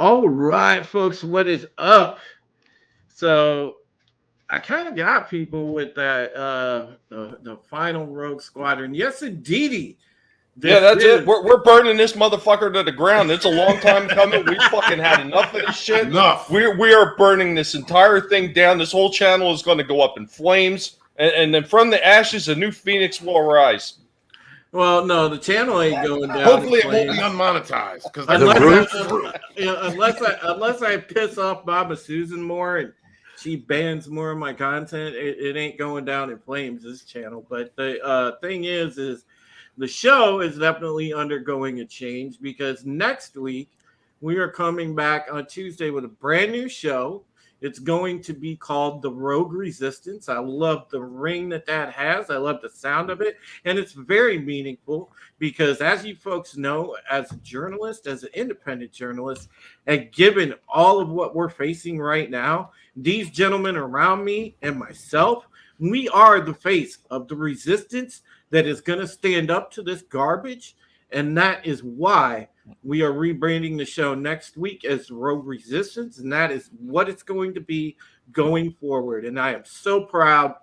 All right, folks, what is up? So I kind of got people with that the final Rogue Squadron. Yes, indeedy. Yeah, This that's it. is We're burning this motherfucker to the ground. It's a long time coming. We fucking had enough of this shit. Enough. We are burning this entire thing down. This whole channel is going to go up in flames, and then from the ashes, a new phoenix will arise. well, no, the channel ain't going down. Hopefully, it in won't be flames. unmonetized because Unless I piss off Mama Susan more and she bans more of my content, it ain't going down in flames. This channel, but the thing is the show is definitely undergoing a change because next week we are coming back on Tuesday with a brand new show. It's going to be called the Rogue Resistance. I love the ring that has. I love the sound of it. And it's very meaningful because, as you folks know, as a journalist, as an independent journalist, and given all of what we're facing right now, these gentlemen around me and myself, we are the face of the resistance that is going to stand up to this garbage. And that is why we are rebranding the show next week as Rogue Resistance. And that is what it's going to be going forward. And I am so proud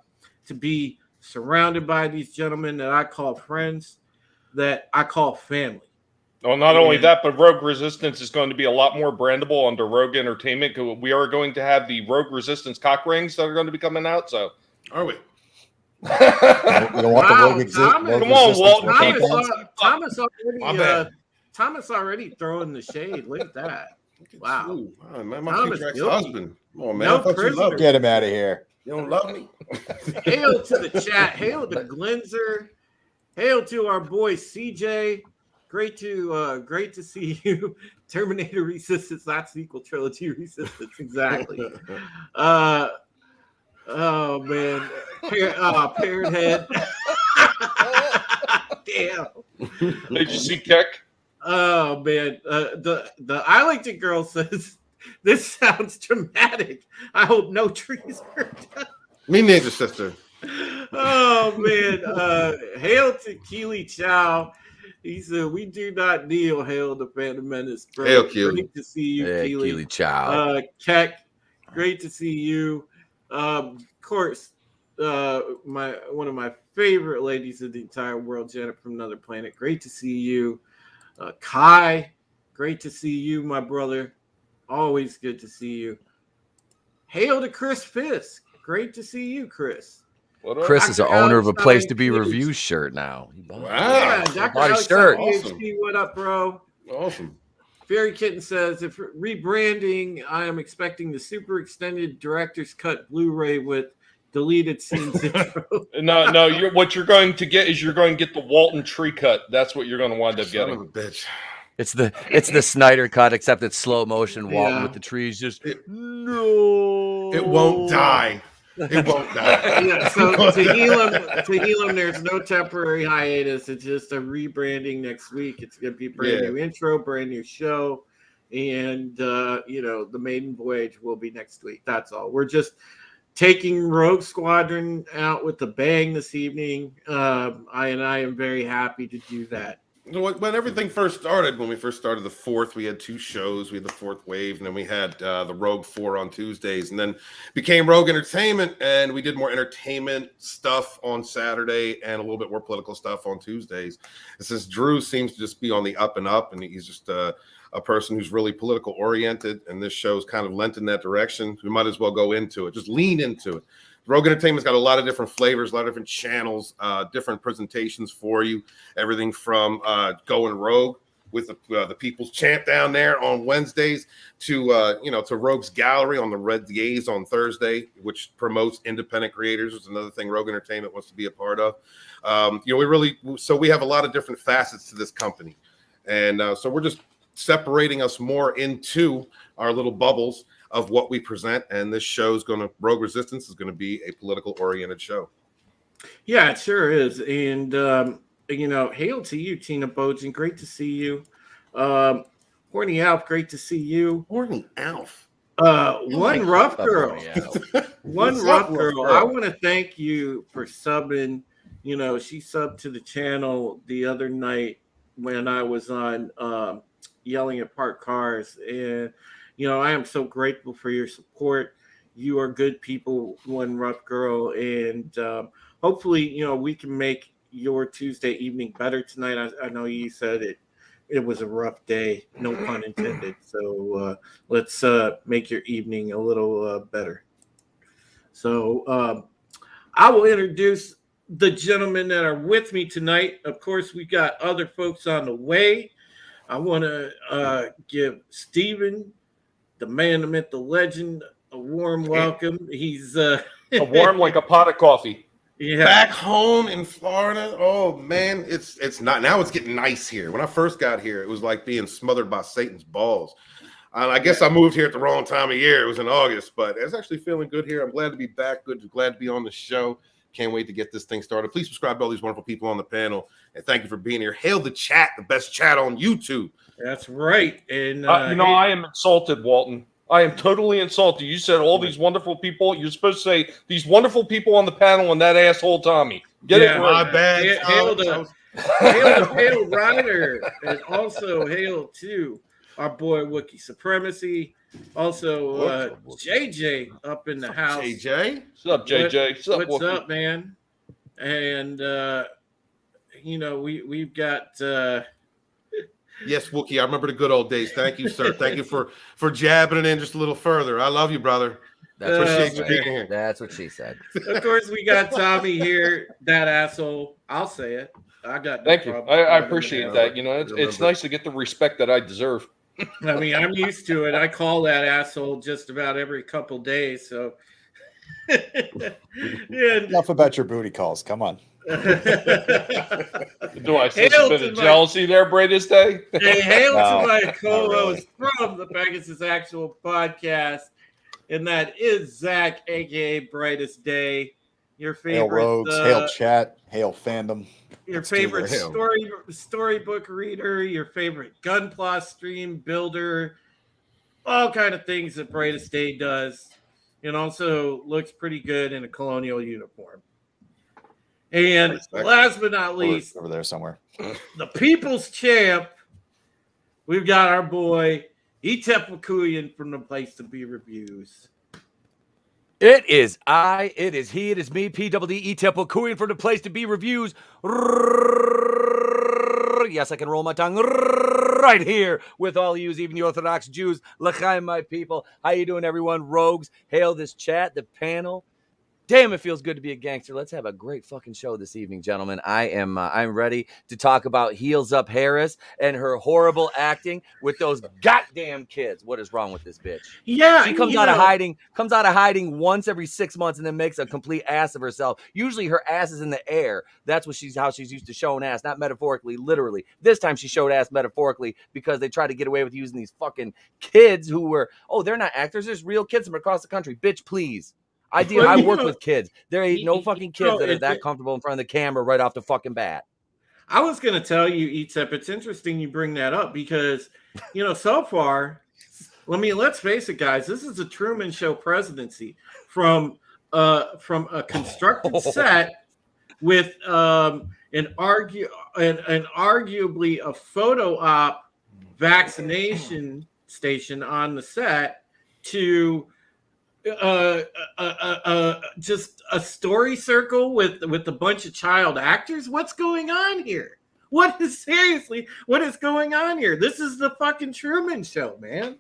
to be surrounded by these gentlemen that I call friends, that I call family. Well, not only that, but Rogue Resistance is going to be a lot more brandable under Rogue Entertainment. We are going to have the Rogue Resistance cock rings that are going to be coming out. So, are we? You don't want the Rogue Come on, Walton. Thomas already throwing the shade. Look at that. Wow. My future ex-husband. Come on, man. No I thought you loved me. Get him out of here. You don't love me? Hail to the chat. Hail to Glenzer. Hail to our boy CJ. Great to see you. Terminator Resistance, not sequel trilogy Resistance. Exactly. Oh man, Parrot Head. Damn. Did you see Keck? Oh man, the Islington girl says this sounds dramatic. I hope no trees are down. Me neither, sister. Oh man, hail to Keely Chow. He said, "We do not kneel." Hail the Phantom Menace. Bro. Hail Keely. Great to see you, Yeah, Keely Chow. Keck. Great to see you. Of course, one of my favorite ladies in the entire world, Janet from Another Planet. Great to see you, Kai. Great to see you, my brother. Always good to see you. Hail to Chris Fisk. Great to see you, Chris. Chris is the owner of a Place to Be Review shirt now. Wow. Yeah, Dr. Alex shirt. Awesome. What up, bro? Awesome. Fairy Kitten says, if rebranding, I am expecting the super extended director's cut Blu-ray with deleted scenes. No. What you're going to get is you're going to get the Walton tree cut. That's what you're going to wind up Son getting. of a bitch. It's the Snyder cut, except it's slow motion. Walton with the trees just no. It won't die. It won't die. Yeah, so to heal him, there's no temporary hiatus. It's just a rebranding next week. It's going to be a brand new intro, brand new show, and the maiden voyage will be next week. That's all. We're just taking Rogue Squadron out with a bang this evening. I am very happy to do that. When everything first started, when we first started the 4th, we had 2 shows. We had the 4th Wave, and then we had the Rogue 4 on Tuesdays, and then became Rogue Entertainment, and we did more entertainment stuff on Saturday and a little bit more political stuff on Tuesdays. And since Drew seems to just be on the up and up, and he's just a person who's really political oriented, and this show's kind of lent in that direction, we might as well go into it. Just lean into it. Rogue Entertainment's got a lot of different flavors, a lot of different channels, different presentations for you. Everything from going rogue with the People's Champ down there on Wednesdays to Rogue's Gallery on the Red Yays on Thursday, which promotes independent creators. It's another thing Rogue Entertainment wants to be a part of. We have a lot of different facets to this company, and so we're just separating us more into our little bubbles of what we present, and this show's Rogue Resistance is going to be a political oriented show. Yeah, it sure is. And hail to you, Tina Bojan. Great to see you. Horny Alf, great to see you. Horny Alf. One rough girl. One rough girl. I want to thank you for subbing. She subbed to the channel the other night when I was on yelling at parked cars. And, I am so grateful for your support. You are good people, one rough girl. And hopefully, we can make your Tuesday evening better tonight. I know you said it was a rough day, no pun intended. So let's make your evening a little better. So I will introduce the gentlemen that are with me tonight. Of course, we got other folks on the way. I want to give Steven, the man, the myth, the legend, a warm welcome. He's a warm like a pot of coffee. Yeah. Back home in Florida. Oh man, it's not now. It's getting nice here. When I first got here, it was like being smothered by Satan's balls. I guess I moved here at the wrong time of year. It was in August, but it's actually feeling good here. I'm glad to be back. Glad to be on the show. Can't wait to get this thing started. Please subscribe to all these wonderful people on the panel, and thank you for being here. Hail the chat, the best chat on YouTube. That's right. And I am insulted, Walton. I am totally insulted. You said all these wonderful people. You're supposed to say these wonderful people on the panel and that asshole Tommy. Get it right. My bad. Hail to Hail Ryder, and also hail to our boy Wookiee Supremacy. Also, JJ up in the house. JJ, what's up, JJ? What's up, man? And we've got. Yes, Wookiee. I remember the good old days. Thank you, sir. Thank you for jabbing it in just a little further. I love you, brother. Appreciate you being here. That's what she said. Of course, we got Tommy here. That asshole. I'll say it. I got. Thank you. I appreciate that. It's nice to get the respect that I deserve. I mean, I'm used to it. I call that asshole just about every couple days. So, enough about your booty calls. Come on. Do I sense a bit of jealousy there, Brightest Day? Hey, hail to my co-host from the Pegasus Actual Podcast, and that is Zach, aka Brightest Day. Your favorite hail rogues, hail chat, hail fandom. Your favorite storybook reader, your favorite Gunpla stream builder, all kind of things that Brightest Day does, and also looks pretty good in a colonial uniform. And last but not least, over there somewhere, the people's champ, we've got our boy Etep Wakuyan from the Place to Be Reviews. It is I, it is he, it is me, PWD Etep Wakuyan from the Place to Be Reviews. Yes, I can roll my tongue right here with all of you, even the Orthodox Jews. L'chaim, my people. How you doing, everyone? Rogues, hail this chat, the panel. Damn, it feels good to be a gangster. Let's have a great fucking show this evening, gentlemen. I'm ready to talk about Heels Up Harris and her horrible acting with those goddamn kids. What is wrong with this bitch? Yeah, she comes out of hiding once every 6 months and then makes a complete ass of herself. Usually her ass is in the air. That's how she's used to showing ass, not metaphorically, literally. This time she showed ass metaphorically because they tried to get away with using these fucking kids who were, they're not actors. There's real kids from across the country. Bitch, please. I work with kids. There ain't no fucking kids that are that comfortable in front of the camera right off the fucking bat. I was going to tell you, Etep, it's interesting you bring that up because, so far, let's face it, guys, this is a Truman Show presidency from a constructed set with an arguably a photo op vaccination station on the set to just a story circle with a bunch of child actors. What's going on here? What is going on here? This is the fucking Truman Show, man.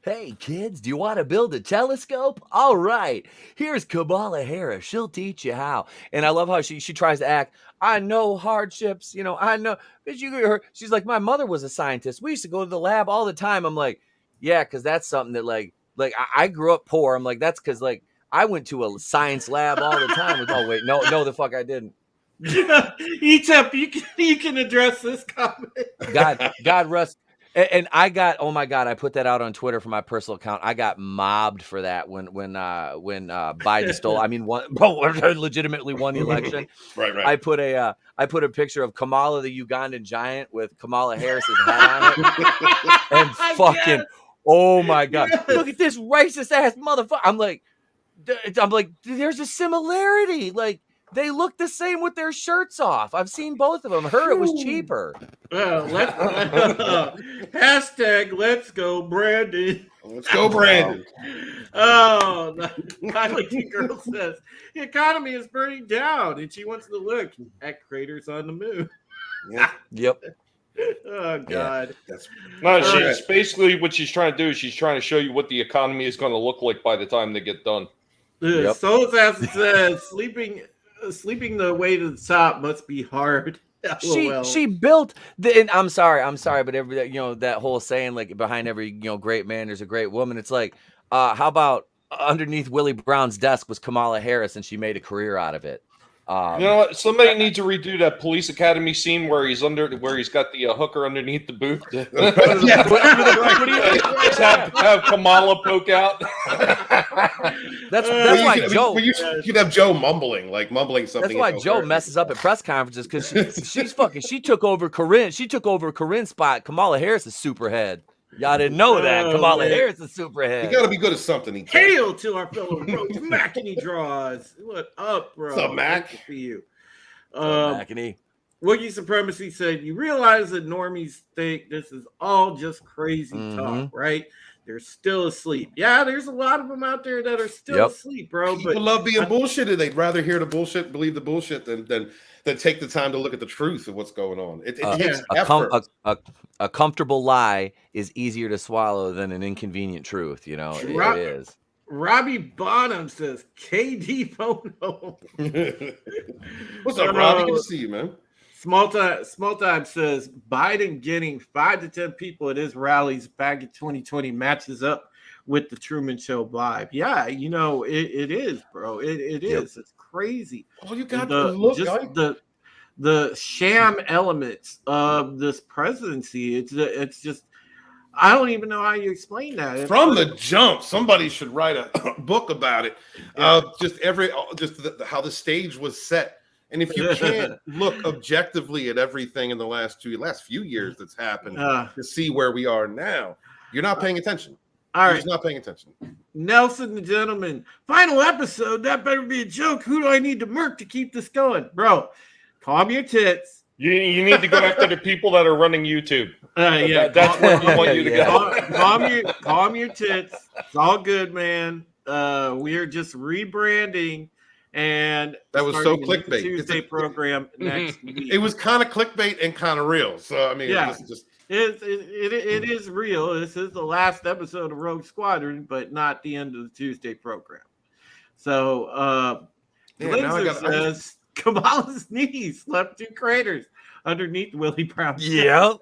Hey, kids, do you want to build a telescope? All right, here's Kamala Harris. She'll teach you how. And I love how she tries to act, I know hardships, I know. She's like, my mother was a scientist. We used to go to the lab all the time. I'm like, yeah, because that's something that like I grew up poor. I'm like, that's because like I went to a science lab all the time. Oh wait, no, the fuck I didn't. Etep, you can address this comment. God rest. And I got, oh my God, I put that out on Twitter for my personal account. I got mobbed for that when Biden stole. I mean, legitimately won the election. Right. I put a picture of Kamala the Ugandan giant with Kamala Harris's hat on it, and fucking. Oh my God! Yes. Look at this racist ass motherfucker. I'm like, there's a similarity. Like They look the same with their shirts off. I've seen both of them. Her, it was cheaper. Hashtag let's go, Brandon. Let's go, Brandon. Oh, Kylie Girl says the economy is burning down, and she wants to look at craters on the moon. Yep. Oh God. No, she's basically what she's trying to do is she's trying to show you what the economy is going to look like by the time they get done. Yep. Soul Assassin says sleeping the way to the top must be hard. She built the. And I'm sorry, but every that whole saying like behind every great man there's a great woman. It's like, how about underneath Willie Brown's desk was Kamala Harris and she made a career out of it. You know what? Somebody needs to redo that Police Academy scene where he's got the hooker underneath the booth. Have Kamala poke out. That's why Joe. You should have Joe mumbling something. That's why Joe messes up at press conferences because she took over Corinne. She took over Corinne's spot. Kamala Harris is superhead. Y'all didn't know that. Kamala Harris is superhead. You got to be good at something. Hail to our fellow Rogue Mackany draws. What up, bro? What's up, Mac? For you. Mackany. Wookiee Supremacy said, you realize that normies think this is all just crazy talk, right? They're still asleep. Yeah, there's a lot of them out there that are still asleep, bro. People love being bullshitted. They'd rather hear the bullshit, believe the bullshit than take the time to look at the truth of what's going on. It takes effort. A comfortable lie is easier to swallow than an inconvenient truth. It is. Robbie Bonham says, KD phone home. What's up, Robbie? Good to see you, man. Small time says Biden getting 5 to 10 people at his rallies back in 2020 matches up with the Truman Show vibe. Yeah, it is, bro. It is. It's crazy. Oh, you got to look just the sham elements of this presidency. It's just I don't even know how you explain that. From the jump, somebody should write a book about it. Yeah. How the stage was set. And if you can't look objectively at everything in the last few years that's happened to see where we are now, you're not paying attention. All right, not paying attention. Nelson the Gentleman, final episode. That better be a joke. Who do I need to murk to keep this going, bro? Calm your tits. You need to go after the people that are running YouTube. That's where I want you to go. Calm your tits. It's all good, man. We are just rebranding. And that was so clickbait. Tuesday program next week. It was kind of clickbait and kind of real. So I mean, it is real. This is the last episode of Rogue Squadron, but not the end of the Tuesday program. So, Lindsay says Kamala's knees left 2 craters underneath Willie Brown. Yep.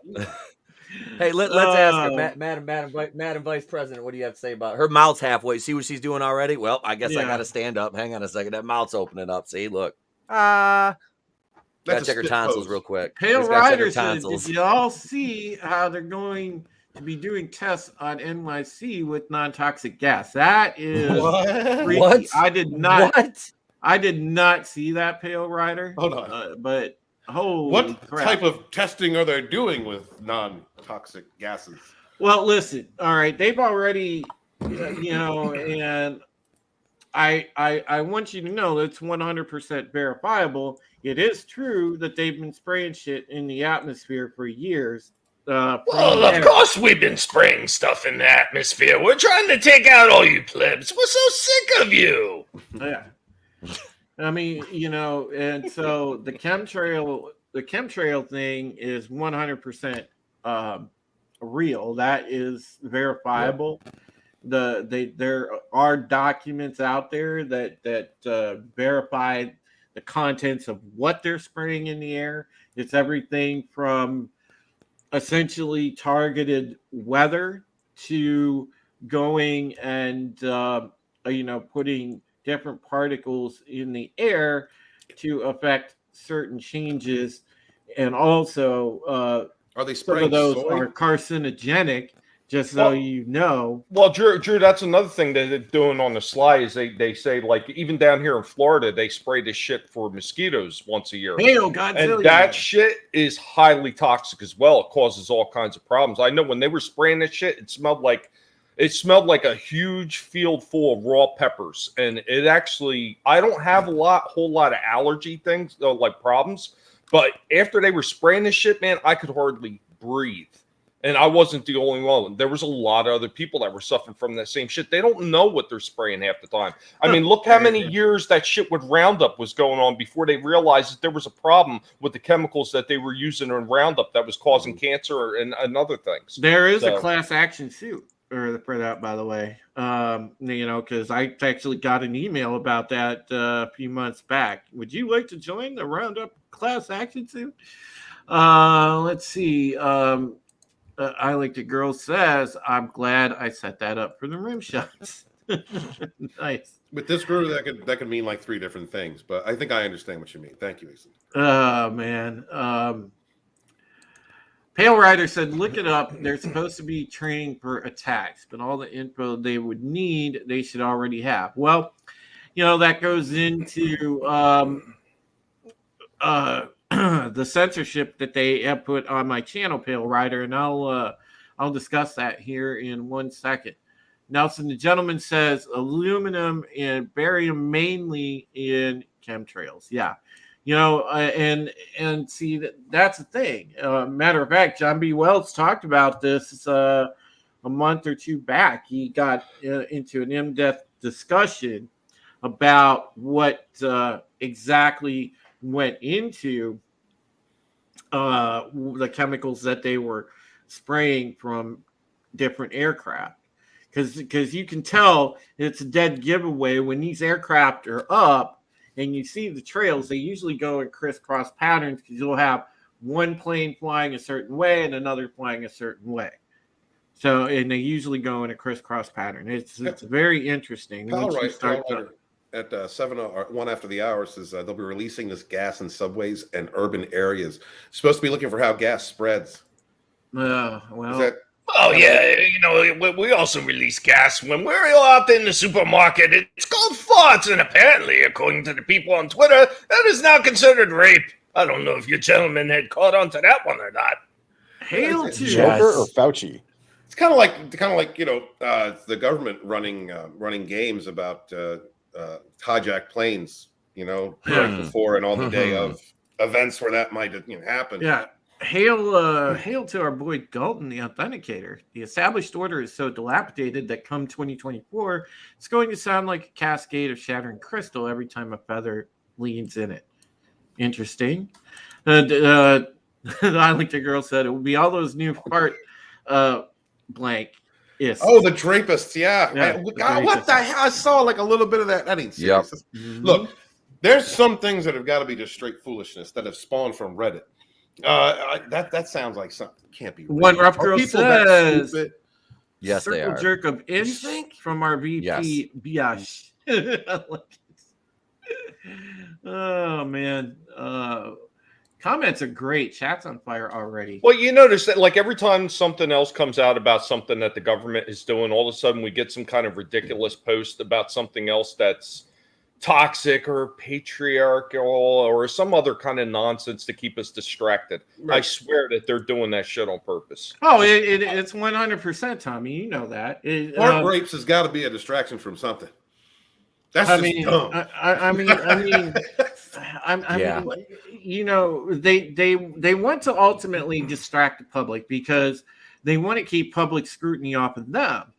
Hey, let's ask her, Madam Vice President, what do you have to say about her? Mouth's halfway. See what she's doing already? Well, I guess I got to stand up. Hang on a second. That mouth's opening up. See, look. Gotta check her tonsils real quick. Pale Rider said, did you all see how they're going to be doing tests on NYC with non-toxic gas? That is freaky. What? I did not. What? I did not see that, Pale Rider. Hold on. But holy what crap. Type of testing are they doing with non-toxic gases? Well, listen. All right, they've already, and I want you to know that's 100% verifiable. It is true that they've been spraying shit in the atmosphere for years. Of course we've been spraying stuff in the atmosphere. We're trying to take out all you plebs. We're so sick of you. Yeah. I mean, and so the chemtrail thing is 100% real. That is verifiable. Yeah. There are documents out there that verify the contents of what they're spraying in the air. It's everything from essentially targeted weather to going and putting different particles in the air to affect certain changes, and also are they spraying? Some of those are carcinogenic. Just so you know. Well, Drew, that's another thing that they're doing on the sly is they say, like, even down here in Florida, they spray this shit for mosquitoes once a year. Hail, Godzilla. And that shit is highly toxic as well. It causes all kinds of problems. I know when they were spraying this shit, it smelled like It smelled like a huge field full of raw peppers, and it actually, I don't have whole lot of allergy things, like problems, but after they were spraying this shit, man, I could hardly breathe. And I wasn't the only one. There was a lot of other people that were suffering from that same shit. They don't know what they're spraying half the time. I mean, look how many years that shit with Roundup was going on before they realized that there was a problem with the chemicals that they were using in Roundup that was causing cancer and other things. There is a class action suit for that, by the way. Because I actually got an email about that a few months back. Would you like to join the Roundup class action suit? Let's see. I Like the Girl says, I'm glad I set that up for the rim shots. Nice. With this group, that could mean like 3 different things, but I think I understand what you mean. Thank you, Ethan. Oh, man. Pale Rider said, look it up. They're supposed to be training for attacks, but all the info they would need, they should already have. Well, that goes into the censorship that they have put on my channel, Pale Rider, and I'll discuss that here in 1 second. Nelson the Gentleman says aluminum and barium mainly in chemtrails. Yeah, and see that's the thing. Matter of fact, John B. Wells talked about this a month or 2 back. He got into an in-depth discussion about what exactly went into the chemicals that they were spraying from different aircraft, because you can tell it's a dead giveaway when these aircraft are up and you see the trails. They usually go in crisscross patterns because you'll have one plane flying a certain way and another flying a certain way. So, and they usually go in a crisscross pattern. It's very interesting. At 1 after the hour says they'll be releasing this gas in subways and urban areas. Supposed to be looking for how gas spreads. Oh yeah, we also release gas when we're out in the supermarket. It's called farts, and apparently, according to the people on Twitter, that is now considered rape. I don't know if your gentleman had caught on to that one or not. Hail to Joker or Fauci? It's kind of like the government running games about hijacked planes, right before and on the day of events where that might happen. Yeah. Hail to our boy Galton, the Authenticator. The established order is so dilapidated that come 2024, it's going to sound like a cascade of shattering crystal every time a feather leans in it. Interesting. I Like the Girl said, it will be all those new fart blank. Yes. Oh, the Drapists. Yeah. What the hell? I saw like a little bit of that. That ain't serious. Yep. Look, there's some things that have got to be just straight foolishness that have spawned from Reddit. That sounds like something. Can't be real. One rough girl says, yes, they are. Jerk of instinct from our VP Biash. Oh man. Comments are great. Chat's on fire already. Well, you notice that like every time something else comes out about something that the government is doing, all of a sudden we get some kind of ridiculous post about something else that's toxic or patriarchal or some other kind of nonsense to keep us distracted. Right. I swear that they're doing that shit on purpose. Oh, it's 100%, Tommy. You know that. Heart rapes has got to be a distraction from something. That's dumb. I mean, they want to ultimately distract the public because they want to keep public scrutiny off of them,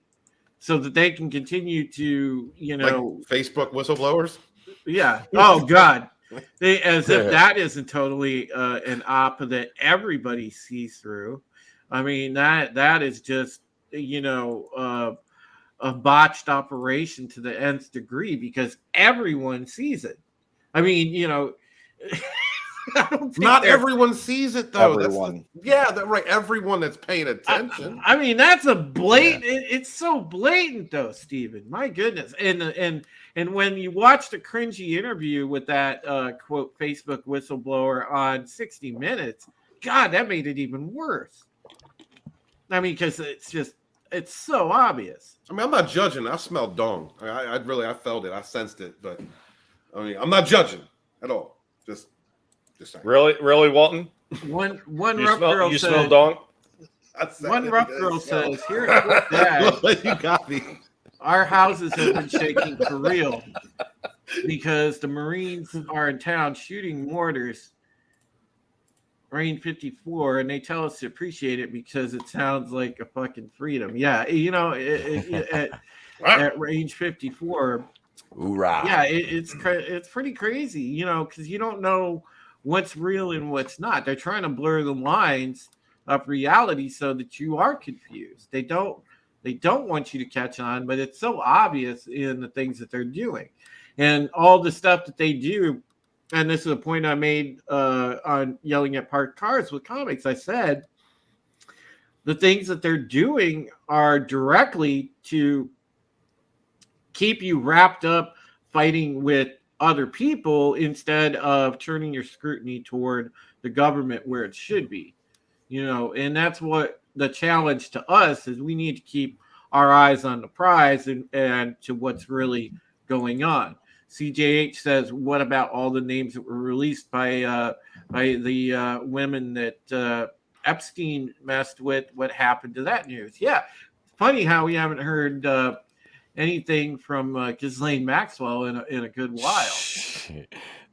so that they can continue to, like Facebook whistleblowers. Yeah. Oh God. If that isn't totally an op that everybody sees through. I mean that is just a botched operation to the nth degree because everyone sees it. I mean, not everyone sees it though. Everyone. Right. Everyone that's paying attention. I mean, that's a blatant. Yeah. It's so blatant though, Steven. My goodness. And when you watch the cringy interview with that quote Facebook whistleblower on 60 Minutes, God, that made it even worse. I mean, because it's so obvious. I mean, I'm not judging. I smelled dong. I felt it. I sensed it. But I mean, I'm not judging at all. Just saying. Really, Walton? One rough girl you said, smell dong? One rough girl says, "Here at Fort Dad, You got me. our houses have been shaking for real because the Marines are in town shooting mortars, Marine 54, and they tell us to appreciate it because it sounds like a fucking freedom." Yeah, at range 54, Hoorah. yeah, it's pretty crazy, because you don't know what's real and what's not. They're trying to blur the lines of reality so that you are confused. They don't want you to catch on, but it's so obvious in the things that they're doing and all the stuff that they do. And this is a point I made on yelling at parked cars with comics. I said the things that they're doing are directly to keep you wrapped up fighting with other people instead of turning your scrutiny toward the government where it should be. And that's what the challenge to us is. We need to keep our eyes on the prize and to what's really going on. CJH says, what about all the names that were released by the women that Epstein messed with? What happened to that news? Yeah, funny how we haven't heard anything from Ghislaine Maxwell in a good while.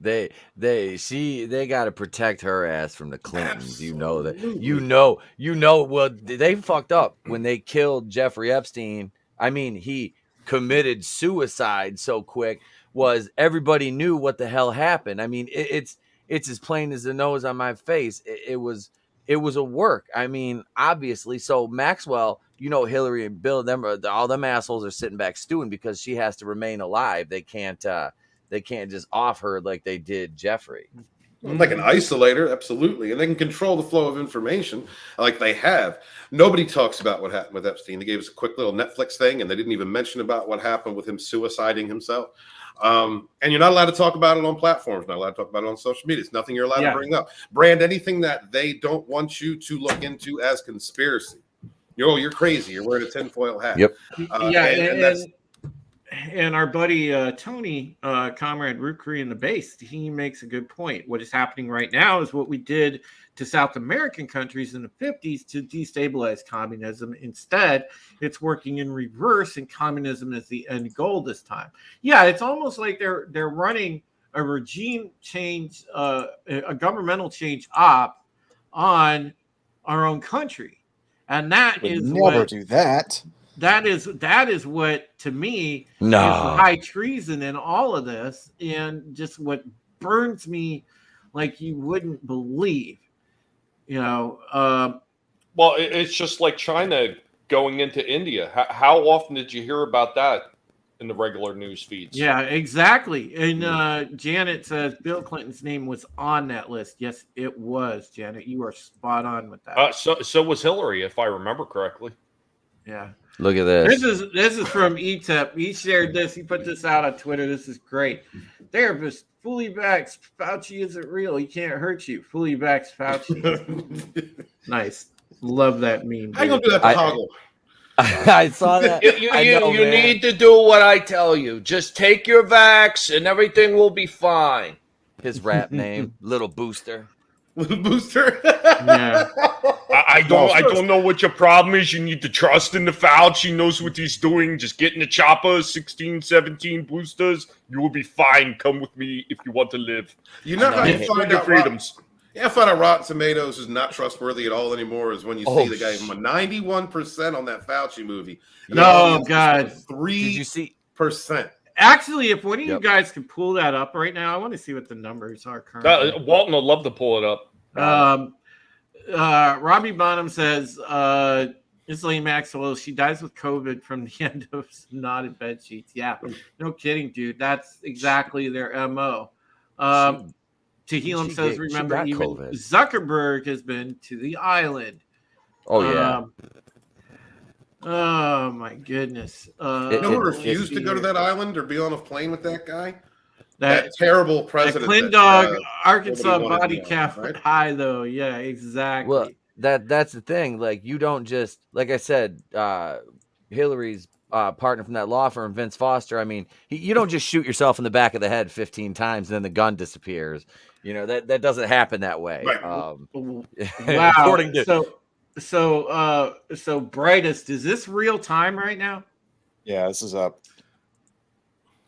They got to protect her ass from the Clintons. Absolutely. You know. Well, they fucked up when they killed Jeffrey Epstein. I mean, he committed suicide so quick. Was everybody knew what the hell happened? I mean, it's as plain as the nose on my face. It was a work. I mean, obviously. So Maxwell, Hillary and Bill, all them assholes are sitting back stewing because she has to remain alive. They can't just off her like they did Jeffrey. Like an isolator, absolutely. And they can control the flow of information like they have. Nobody talks about what happened with Epstein. They gave us a quick little Netflix thing, and they didn't even mention about what happened with him suiciding himself. And you're not allowed to talk about it on platforms, not allowed to talk about it on social media. It's nothing you're allowed to bring up. Brand anything that they don't want you to look into as conspiracy. You're crazy. You're wearing a tinfoil hat. Yep. And our buddy Tony, Comrade Root Korean the Base, he makes a good point. What is happening right now is what we did to South American countries in the 50s to destabilize communism. Instead, it's working in reverse, and communism is the end goal this time. Yeah, it's almost like they're running a regime change, a governmental change op on our own country, and that is never do that. That is what, to me, is the high treason in all of this, and just what burns me like you wouldn't believe. Well, it's just like China going into India. How often did you hear about that in the regular news feeds? Yeah, exactly. And Janet says Bill Clinton's name was on that list. Yes, it was, Janet. You are spot on with that. So was Hillary, if I remember correctly. Yeah. Look at this. This is from ETEP. He shared this. He put this out on Twitter. This is great. Therapist, fully vaxxed. Fauci isn't real. He can't hurt you. Fully vaxxed Fauci. Nice. Love that meme. How you gonna do that to Hoggle? I saw that. You need to do what I tell you. Just take your vax and everything will be fine. His rap name, Little Booster. Little Booster. Yeah. I don't know what your problem is. You need to trust in the Fauci. He knows what he's doing. Just get in the chopper, 16, 17 boosters. You will be fine. Come with me if you want to live. You know how you find your out freedoms. I find out Rotten Tomatoes is not trustworthy at all anymore is when you see the guy 91% on that Fauci movie. No, God. 3%. Did you see? Actually, if one of you guys can pull that up right now, I want to see what the numbers are currently. Walton would love to pull it up. Robbie Bonham says, Ghislaine Maxwell, she dies with COVID from the end of knotted bed sheets. Yeah, no kidding, dude. That's exactly their MO. Tehillim says, remember, even COVID. Zuckerberg has been to the island. Oh, yeah. Oh, my goodness. Who refused to go to that island or be on a plane with that guy? That terrible president. Clint Dog, Arkansas body calf high, though. Yeah, exactly. Well, that's the thing. Like, you don't just, like I said, Hillary's partner from that law firm, Vince Foster. I mean, you don't just shoot yourself in the back of the head 15 times and then the gun disappears. That doesn't happen that way. Right. Wow. According to so brightest, is this real time right now? Yeah, this is up.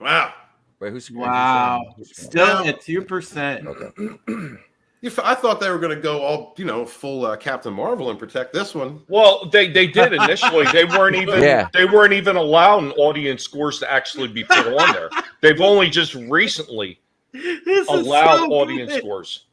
Wow. Wait, who's Wow. who's scoring? Still at 2%. Okay. I thought they were going to go all, full Captain Marvel and protect this one. Well, they did initially. They weren't even Yeah. they weren't even allowing audience scores to actually be put on there. They've only just recently This is allowed so audience good. scores.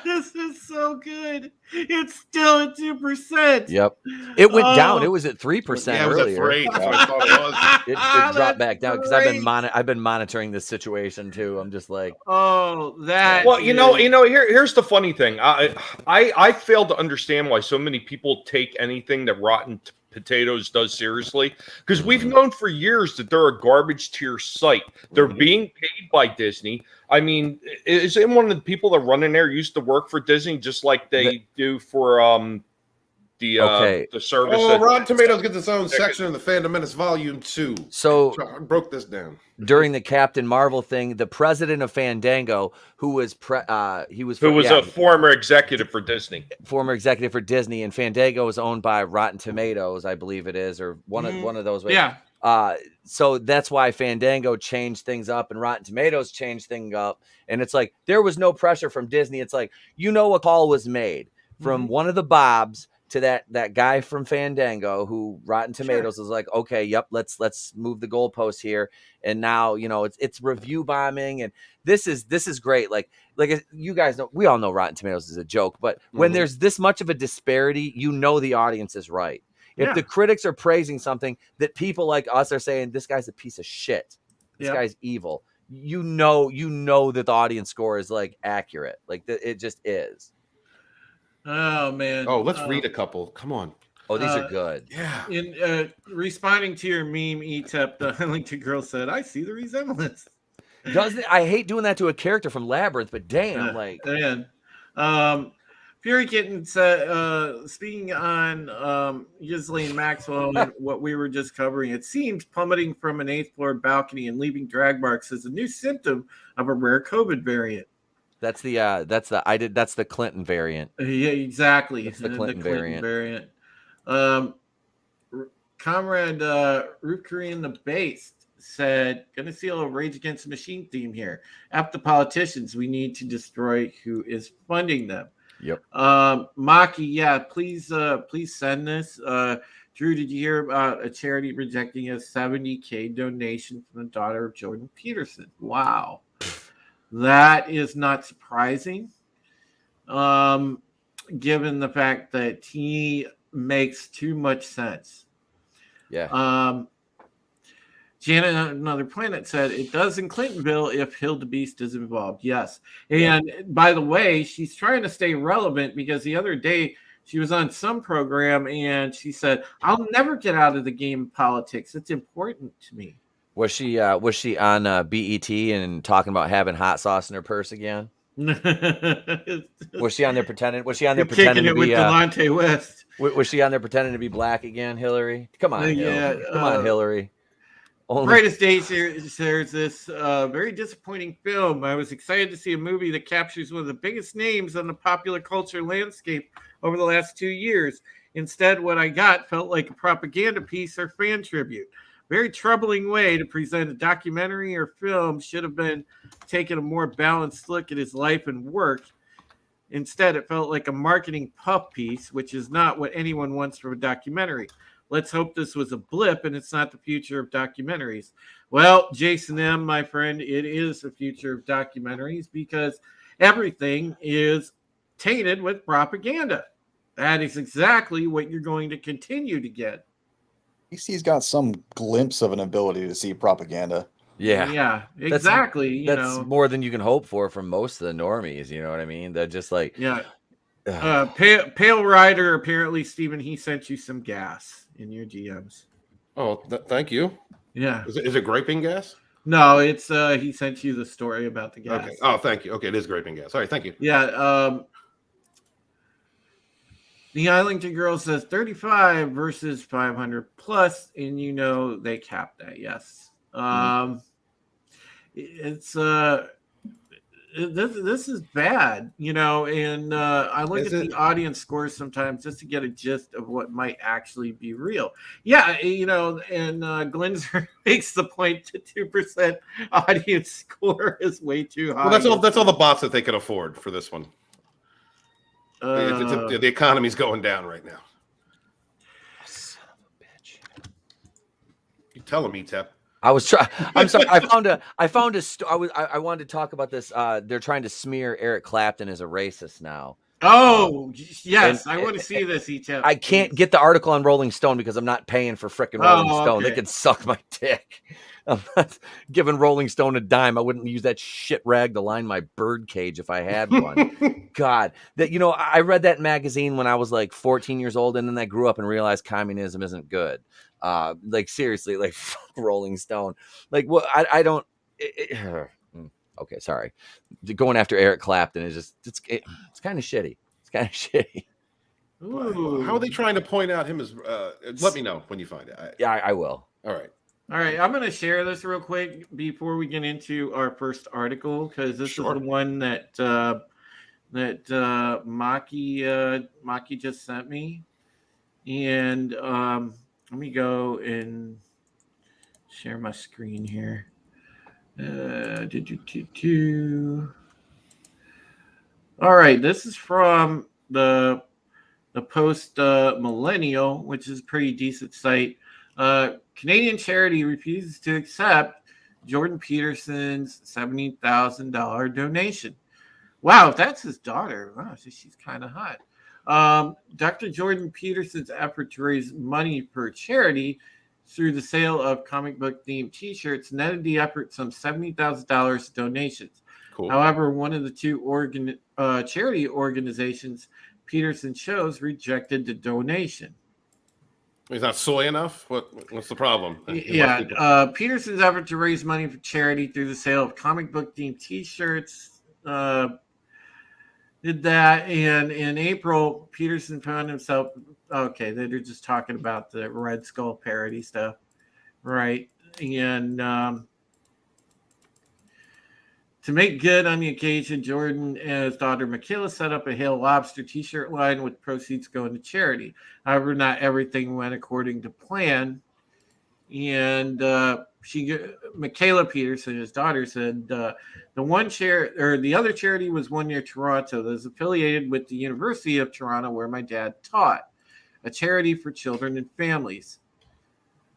This is so good. It's still at 2%. Yep. It went down. Oh. It was at 3% Yeah, it was at earlier. 3. That's what I thought it was. It That's dropped back down because I've great. been monitoring this situation too. I'm just like, Oh, that. Well, is- here's the funny thing. I fail to understand why so many people take anything that Rotten Potatoes does seriously, because we've known for years that they're a garbage tier site. They're being paid by Disney. I mean, is anyone of the people that run in there used to work for Disney, just like they do for Okay. the service? Oh, that- Rotten Tomatoes gets its own section in the Fandom Menace Volume 2. so I broke this down. during the Captain Marvel thing, the president of Fandango, who was a former executive for Disney. former executive for Disney, and Fandango is owned by Rotten Tomatoes, I believe it is, or one of those ways. Yeah. So that's why Fandango changed things up and Rotten Tomatoes changed things up. And it's like there was no pressure from Disney. It's like, a call was made from one of the Bobs to that guy from Fandango who Rotten Tomatoes is like, okay, yep, let's move the goalpost here. And now, it's review bombing, and this is great. Like you guys know, we all know Rotten Tomatoes is a joke, but when there's this much of a disparity, the audience is right. If the critics are praising something that people like us are saying, this guy's a piece of shit, this guy's evil, that the audience score is like accurate. Like it just is. Oh man. Oh, let's read a couple. Come on. Oh, these are good. Yeah. In responding to your meme, ETEP, the Huntington girl said, "I see the resemblance." Doesn't it? I hate doing that to a character from Labyrinth, but damn, man. Fury Kitten said, speaking on Ghislaine Maxwell and what we were just covering, it seems plummeting from an 8th floor balcony and leaving drag marks is a new symptom of a rare COVID variant. That's the Clinton variant. Yeah, exactly. That's the Clinton variant. Comrade Ruth Korean the Based said, gonna see a little Rage Against the Machine theme here. After the politicians, we need to destroy who is funding them. Yep. Maki, please send this. Drew, did you hear about a charity rejecting a $70,000 donation from the daughter of Jordan Peterson? Wow. That is not surprising. Given the fact that he makes too much sense. Yeah. Janet, Another Planet said it does in Clintonville if Hildebeest is involved. Yes. And by the way, she's trying to stay relevant because the other day she was on some program and she said, I'll never get out of the game of politics. It's important to me. Was she on BET and talking about having hot sauce in her purse again? Was she on there pretending? Was she on there pretending to be with Delonte West? Was she on there pretending to be black again, Hillary? Come on, come on, Hillary. Brightest Day shares this very disappointing film. I was excited to see a movie that captures one of the biggest names on the popular culture landscape over the last 2 years. Instead, what I got felt like a propaganda piece or fan tribute. Very troubling way to present a documentary or film. Should have been taking a more balanced look at his life and work. Instead, it felt like a marketing puff piece, which is not what anyone wants from a documentary. Let's hope this was a blip and it's not the future of documentaries. Well, Jason M., my friend, it is the future of documentaries because everything is tainted with propaganda. That is exactly what you're going to continue to get. At least he's got some glimpse of an ability to see propaganda. Yeah, exactly. That's more than you can hope for from most of the normies. You know what I mean? They're just like, Pale Rider. Apparently, Steven, he sent you some gas in your DMs. Oh, thank you. Yeah. Is it graping gas? No, it's he sent you the story about the gas. Okay. Oh, thank you. Okay, it is graping gas. All right, thank you. Yeah. The Islington girl says 35 versus 500 plus, and they capped that. Yes. It's this is bad, and I look Is at it? the audience scores sometimes just to get a gist of what might actually be real. Yeah, and Glenzer makes the point that 2% audience score is way too high. Well, that's all the bots that they can afford for this one. Uh, The economy's going down right now. Son of a bitch. You tell them, ETEP. I'm sorry. I found a. I wanted to talk about this. They're trying to smear Eric Clapton as a racist now. yes, I and- want to see this, Etep. I can't get the article on Rolling Stone because I'm not paying for frickin' Rolling Stone. They okay. can suck my dick. I'm not giving Rolling Stone a dime. I wouldn't use that shit rag to line my bird cage if I had one. God, I read that magazine when I was like 14 years old, and then I grew up and realized communism isn't good. Like seriously, like fuck Rolling Stone. Like what? I don't. Okay, sorry. Going after Eric Clapton is just it's kind of shitty. It's kind of shitty. Ooh. How are they trying to point out him as? Let me know when you find it. Yeah, I will. All right. All right, I'm going to share this real quick before we get into our first article, because this is the one that Maki just sent me, and let me go and share my screen here. All right, this is from the Post Millennial, which is a pretty decent site. Canadian charity refuses to accept Jordan Peterson's $70,000 donation. Wow, that's his daughter. Wow, she's kind of hot. Dr. Jordan Peterson's effort to raise money for charity through the sale of comic book themed T-shirts netted the effort some $70,000 donations. Cool. However, one of the two charity organizations Peterson chose rejected the donation. He's not soy enough. What's the problem? Yeah, Peterson's effort to raise money for charity through the sale of comic book themed T-shirts did that, and in April, Peterson found himself. Okay, they're just talking about the Red Skull parody stuff, right? And to make good on the occasion, Jordan and his daughter Michaela set up a Hail Lobster T-shirt line with proceeds going to charity. However, not everything went according to plan. And Michaela Peterson, his daughter, said the other charity was one near Toronto that is affiliated with the University of Toronto, where my dad taught, a charity for children and families.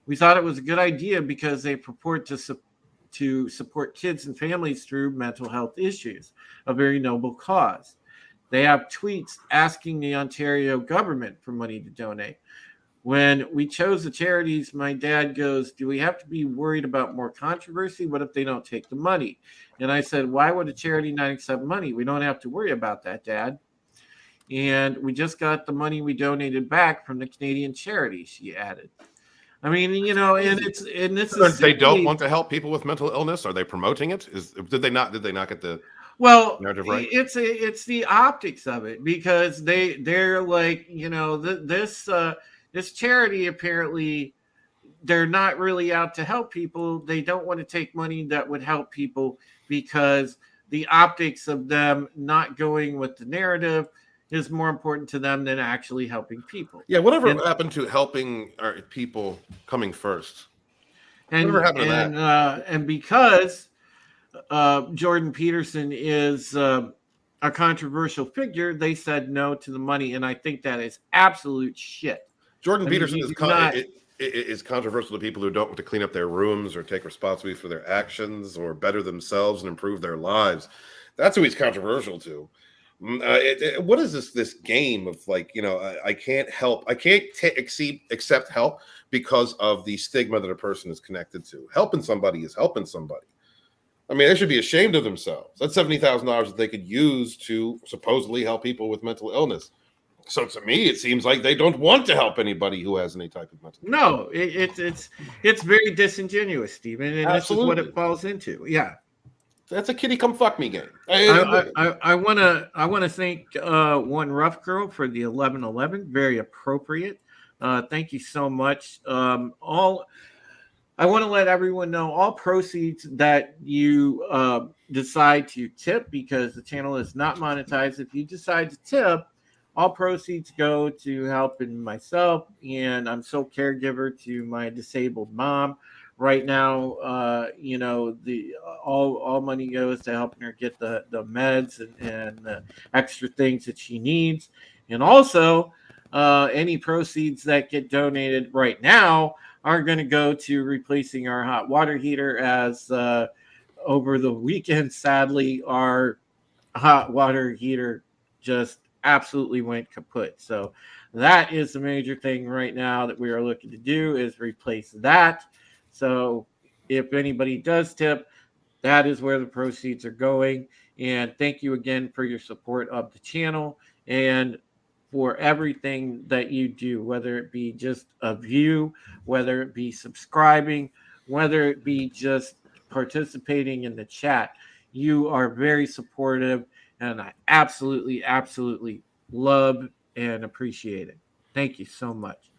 We thought it was a good idea because they purport to support kids and families through mental health issues, a very noble cause. They have tweets asking the Ontario government for money to donate. When we chose the charities, my dad goes, "Do we have to be worried about more controversy? What if they don't take the money?" And I said, "Why would a charity not accept money? We don't have to worry about that, Dad. And we just got the money we donated back from the Canadian charity," she added. I mean, and this is They don't want to help people with mental illness. Are they promoting it? Did they not get the narrative right? It's the optics of it, because they're like, this charity, apparently they're not really out to help people. They don't want to take money that would help people because the optics of them not going with the narrative is more important to them than actually helping people. Yeah, whatever happened to helping people coming first? Whatever happened to that? And because Jordan Peterson is a controversial figure, they said no to the money, and I think that is absolute shit. Jordan Peterson is controversial to people who don't want to clean up their rooms or take responsibility for their actions or better themselves and improve their lives. That's who he's controversial to. What is this game of like, I can't help, accept help because of the stigma that a person is connected to. Helping somebody is helping somebody. I mean, they should be ashamed of themselves. That's $70,000 that they could use to supposedly help people with mental illness. So to me, it seems like they don't want to help anybody who has any type of mental illness. No, it's very disingenuous, Stephen, and Absolutely. This is what it falls into. Yeah. That's a kitty come fuck me game. I want to thank One Rough Girl for the 1111. Very appropriate. Thank you so much. I want to let everyone know all proceeds that you decide to tip, because the channel is not monetized. If you decide to tip, all proceeds go to helping myself, and I'm sole caregiver to my disabled mom. Right now, the all money goes to helping her get the meds and the extra things that she needs, and also any proceeds that get donated right now are going to go to replacing our hot water heater, as over the weekend, sadly, our hot water heater just absolutely went kaput. So that is the major thing right now that we are looking to do, is replace that. So if anybody does tip, that is where the proceeds are going. And thank you again for your support of the channel and for everything that you do, whether it be just a view, whether it be subscribing, whether it be just participating in the chat. You are very supportive, and I absolutely, absolutely love and appreciate it. Thank you so much.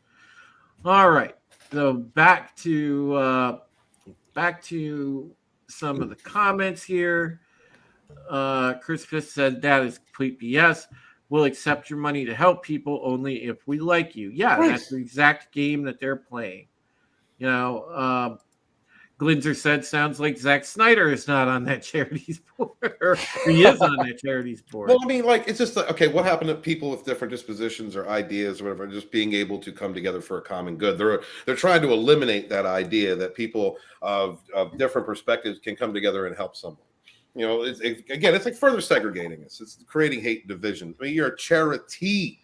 All right, so back to some of the comments here. Chris Fisk said that is complete BS. We'll accept your money to help people only if we like you. Yeah, Right. that's the exact game that they're playing. Glinzer said, sounds like Zack Snyder is not on that charities board. Or he is on that charities board. Well, I mean, like, it's just like, okay, what happened to people with different dispositions or ideas or whatever, just being able to come together for a common good? They're trying to eliminate that idea that people of different perspectives can come together and help someone. It's like further segregating us. It's creating hate and division. I mean, you're a charity.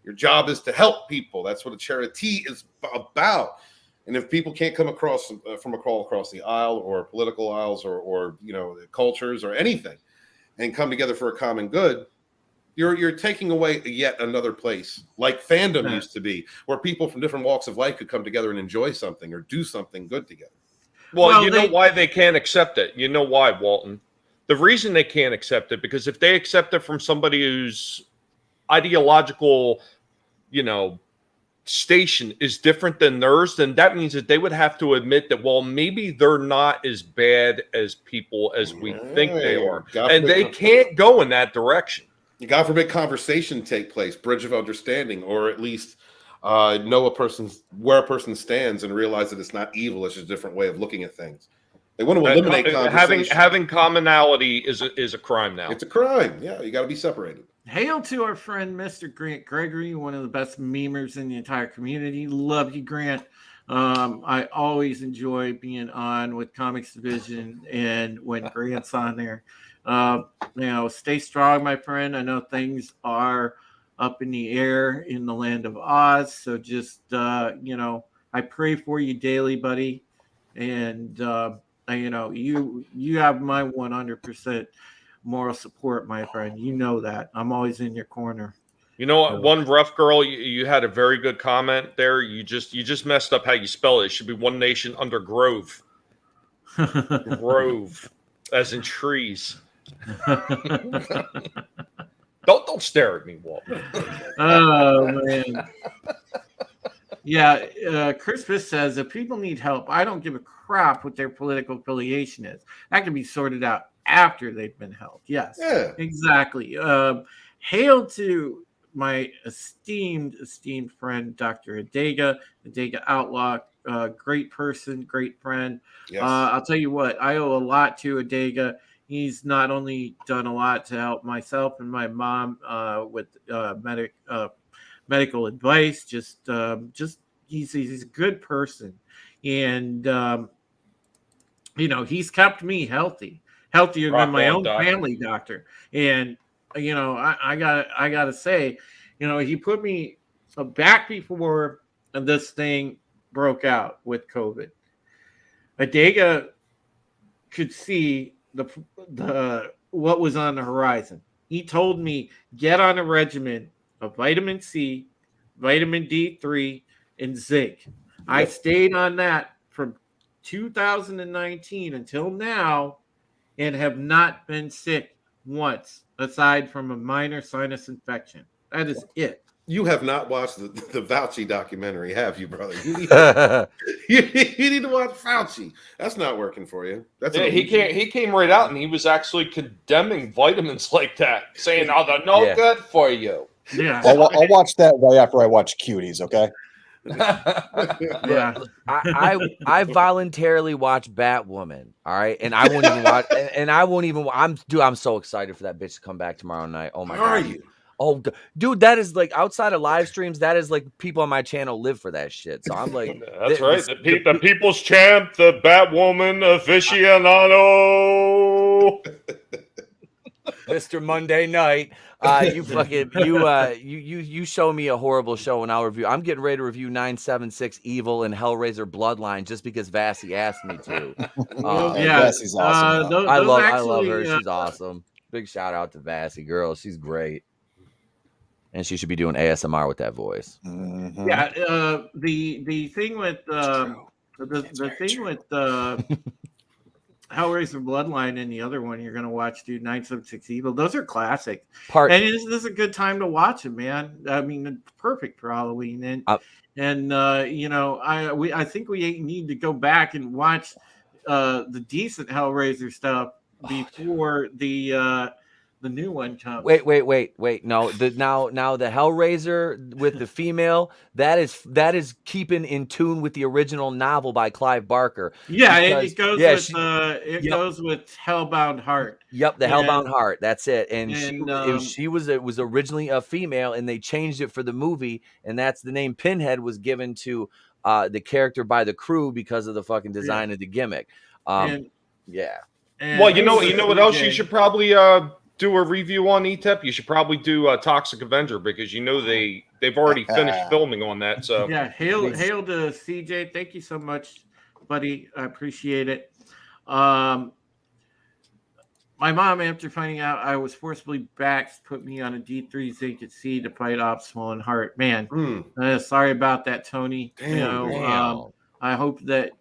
Your job is to help people. That's what a charity is about. And if people can't come across from across the aisle or political aisles or cultures or anything, and come together for a common good, you're taking away yet another place, like fandom used to be, where people from different walks of life could come together and enjoy something or do something good together. Well, you know why they can't accept it. You know why, Walton? The reason they can't accept it, because if they accept it from somebody whose ideological, station is different than theirs, then that means that they would have to admit that, well, maybe they're not as bad as people as we think they are. And they can't go in that direction. God forbid conversation take place, bridge of understanding, or at least know where a person stands and realize that it's not evil, it's just a different way of looking at things. They want to eliminate conversation. Having commonality is a crime now. It's a crime. Yeah, you got to be separated. Hail to our friend Mr. Grant Gregory, one of the best memers in the entire community. Love you, Grant. I always enjoy being on with Comics Division, and when Grant's on there, stay strong, my friend. I know things are up in the air in the land of Oz, so just I pray for you daily, buddy, and you have my 100% moral support, my friend. You know that. I'm always in your corner. You know what? One rough girl, you had a very good comment there. You just messed up how you spell it. It should be One Nation Under Grove. Grove, as in trees. Don't stare at me, Walt. Oh man. Yeah, Chris Fisk says, if people need help, I don't give a crap what their political affiliation is. That can be sorted out after they've been helped. Yes, yeah. Exactly. Hail to my esteemed friend, Dr. Adega Outlaw. Great person, great friend. Yes. I'll tell you what, I owe a lot to Adega. He's not only done a lot to help myself and my mom with medical advice, just he's a good person, and he's kept me healthier than my own family doctor. And I gotta say, he put me back before this thing broke out with COVID. Adega could see the what was on the horizon. He told me, get on a regimen of vitamin C, vitamin D3, and zinc. Yep. I stayed on that from 2019 until now and have not been sick once, aside from a minor sinus infection. That is it. You have not watched the Fauci documentary, have you, brother? You need, yeah, you need to watch Fauci. That's not working for you. That's Yeah, an he illusion. came right out and he was actually condemning vitamins like that, saying, "Oh, they're no good for you." Yeah. I'll watch that right after I watch Cuties. Okay. Yeah. I voluntarily watched Batwoman. All right, and I won't even watch. And I won't even. I'm so excited for that bitch to come back tomorrow night. Oh my How are god. you? Oh, dude, that is like outside of live streams. That is like people on my channel live for that shit. So I'm like, That's the- right. the- The people's champ, the Batwoman aficionado. Mr. Monday Night. You fucking you show me a horrible show and I'll review. I'm getting ready to review 976 Evil and Hellraiser Bloodline just because Vassy asked me to. Yeah. Vassie's awesome. though. I love actually, her. She's awesome. Big shout out to Vassy, girl. She's great. And she should be doing ASMR with that voice. Mhm. Yeah. The thing with the thing with Hellraiser Bloodline and the other one you're gonna watch, dude, 976 Evil. Those are classics. Part And this is a good time to watch them, man. I mean, it's perfect for Halloween. And you know, I think we need to go back and watch the decent Hellraiser stuff before the new one comes. wait. No, now the Hellraiser with the female, that is keeping in tune with the original novel by Clive Barker. Yeah, Because- it goes yeah, with Yep. goes with Hellbound Heart. Yep, the And- Hellbound Heart. That's it. And and, she was originally a female, and they changed it for the movie, and that's the name Pinhead was given to the character by the crew because of the fucking design of the gimmick. And- Yeah. and Well, you know what else you CJ. should probably do a review on, ETEP? You should probably do Toxic Avenger, because you know they've already finished filming on that. So Yeah, hail to CJ. Thank you so much, buddy. I appreciate it. My mom, after finding out I was forcibly baxed, put me on a D3 zinc at C to fight off swollen heart. Man, sorry about that, Tony. Damn, you know, Damn. I hope that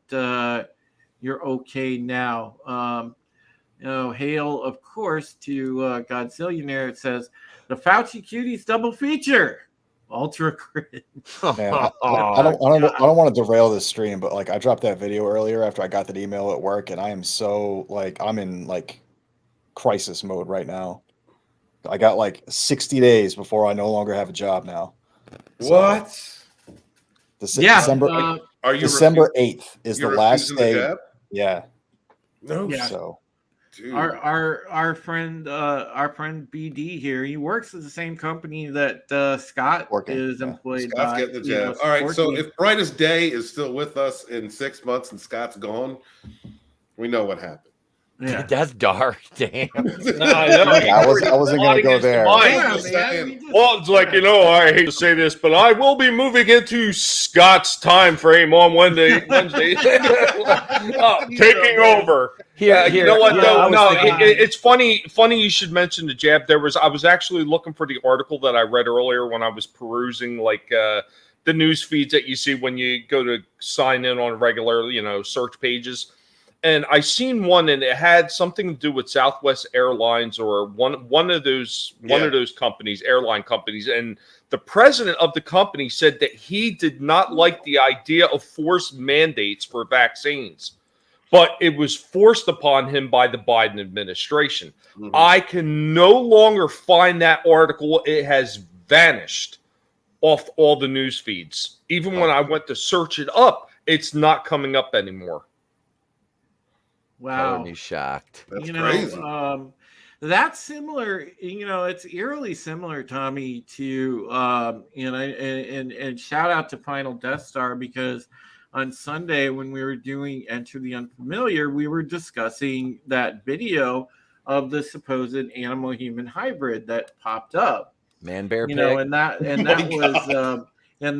you're okay now. You know, hail, of course, to Godzillionaire. It says the Fauci Cuties double feature, ultra crit. Man, I don't want to derail this stream, but like I dropped that video earlier after I got that email at work, and I am so like I'm in like crisis mode right now. I got like 60 days before I no longer have a job now. What? December Are you December 8th is the you're last refusing day. the jab? Yeah. No. Yeah. So Dude. Our friend BD here, he works at the same company that Scott is employed Scott's by. getting the you know, jab. All right. So Sporky. if Brightest Day is still with us in 6 months and Scott's gone, we know what happened. yeah. That's dark. Damn. I know. yeah, I wasn't gonna go there. Yeah, just man, saying. we just- Well, it's like, you know, I hate to say this, but I will be moving into Scott's time frame on Wednesday, taking over. Here, You know what? Yeah, though? I was No, thinking- it's funny. Funny you should mention the jab. I was actually looking for the article that I read earlier when I was perusing like the news feeds that you see when you go to sign in on regular, you know, search pages. And I seen one, and it had something to do with Southwest Airlines or one of those companies, airline companies. And the president of the company said that he did not like the idea of forced mandates for vaccines, but it was forced upon him by the Biden administration. Mhm. I can no longer find that article. It has vanished off all the news feeds. Even when I went to search it up, it's not coming up anymore. Color Wow. me shocked. That's you know, crazy. That's similar. You know, it's eerily similar, Tommy, to you know, and shout out to Final Death Star, because on Sunday when we were doing Enter the Unfamiliar, we were discussing that video of the supposed animal human hybrid that popped up. Man, bear, You pig. know, and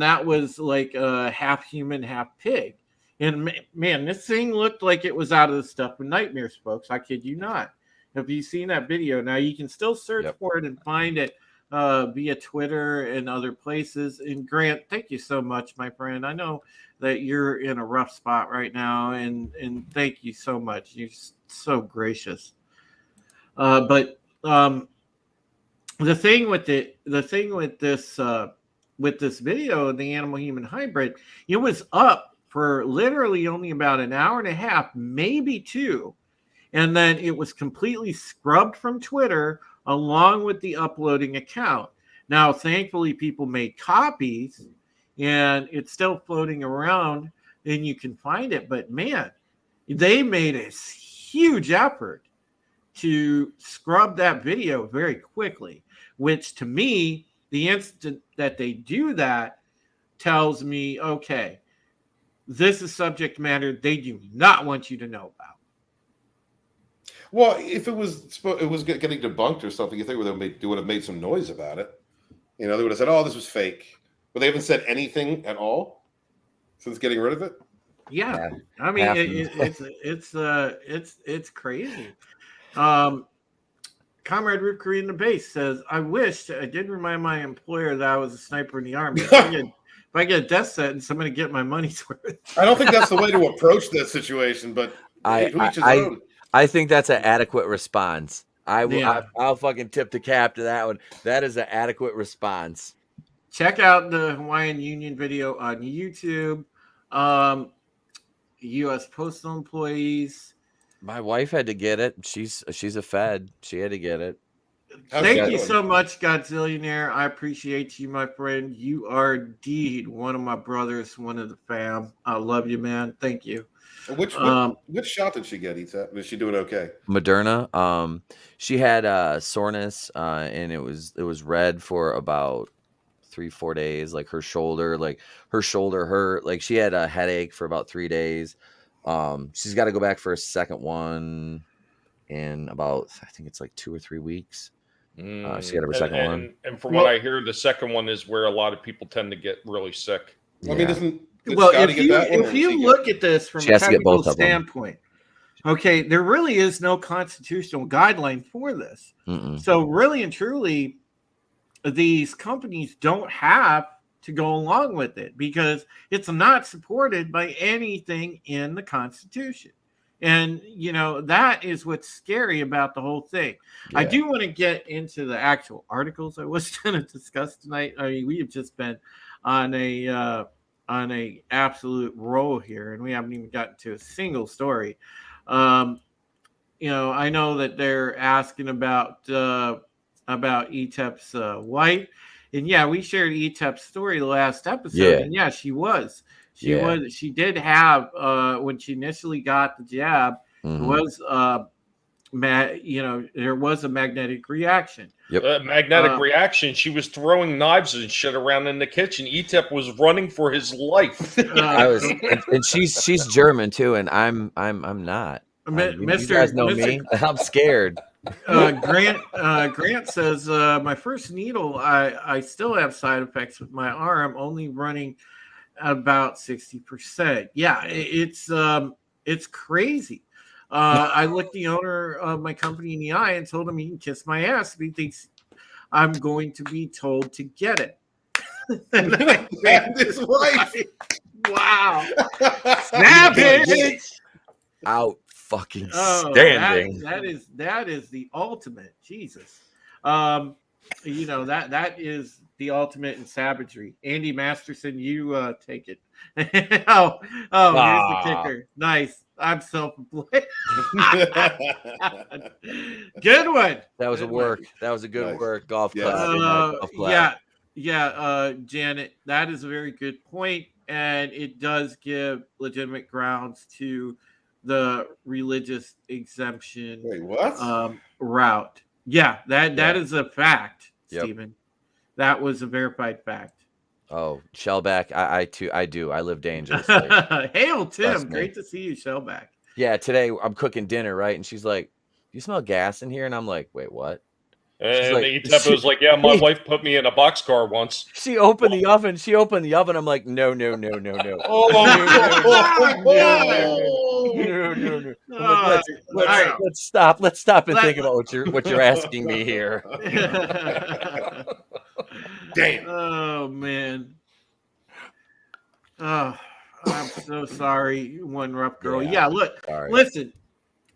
that was like half human, half pig. And man, this thing looked like it was out of the stuff with nightmares, folks. I kid you not. Have you seen that video? Now you can still search for it and find it via Twitter and other places. And Grant, thank you so much, my friend. I know that you're in a rough spot right now, and thank you so much. You're so gracious. But the thing with this with this video of the animal human hybrid, it was up for literally only about an hour and a half, maybe 2. And then it was completely scrubbed from Twitter along with the uploading account. Now, thankfully, people made copies and it's still floating around and you can find it. But man, they made a huge effort to scrub that video very quickly, which to me, the instant that they do that tells me, okay, this is subject matter they do not want you to know about. Well, if it was getting debunked or something, you think they would have made some noise about it. You know, they would have said, "Oh, this was fake," but they haven't said anything at all since getting rid of it. Yeah, I mean, it's crazy. Comrade Rip Korean the base says, "I wished I did remind my employer that I was a sniper in the army. If I get a death sentence, I'm going to get my money's worth." I don't think that's the way to approach that situation, but I think that's an adequate response. I'll fucking tip the cap to that one. That is an adequate response. Check out the Hawaiian Union video on YouTube. U.S. postal employees. My wife had to get it. She's a Fed. She had to get it. Thank you so much, Godzillionaire. I appreciate you, my friend. You are indeed one of my brothers, one of the fam. I love you, man. Thank you. Which shot did she get? Is she doing okay? Moderna. She had soreness, and it was red for about 3-4 days. Like her shoulder hurt. Like she had a headache for about 3 days. She's got to go back for a second one in about, I think it's like 2 or 3 weeks. She got her second one. And from what I hear, the second one is where a lot of people tend to get really sick. I mean, if you look at this from a technical standpoint, okay, there really is no constitutional guideline for this. So really and truly, these companies don't have to go along with it because it's not supported by anything in the Constitution. And, you know, that is what's scary about the whole thing. Yeah. I do want to get into the actual articles I was going to discuss tonight. I mean, we have just been on a absolute roll here, and we haven't even gotten to a single story. You know, I know that they're asking about ETEP's wife, and yeah, we shared ETEP's story the last episode, and yeah, she was. She did have when she initially got the jab, there was there was a magnetic reaction. Magnetic reaction. She was throwing knives and shit around in the kitchen. ETEP was running for his life. And she's German too, and I'm not. You guys know me. I'm scared. Grant says my first needle, I still have side effects with my arm, only running about 60%. Yeah, it's crazy. I looked the owner of my company in the eye and told him he can kiss my ass if he thinks I'm going to be told to get it. His wife. Wow. Savage. Out fucking standing. That is the ultimate. Jesus. You know, that is the ultimate in savagery. Andy Masterson, you take it. Here's the kicker. Nice. I'm self-employed. Good one. That was That was a good work. Golf clap. Janet, that is a very good point, and it does give legitimate grounds to the religious exemption. Wait, what? Route. Yeah, that is a fact, Stephen. That was a verified fact. Oh, Shellback, I do. I live dangerously. Hail, Tim. Great to see you, Shellback. Yeah, today I'm cooking dinner, right? And she's like, "Do you smell gas in here?" And I'm like, "Wait, what?" And like, ETEP was like, "Yeah, my wife put me in a boxcar once." She opened the oven. I'm like, "No." No. Let's stop and think about what you're asking me here. Damn. Oh man. Oh, I'm so sorry, one rough girl. Yeah, look, listen.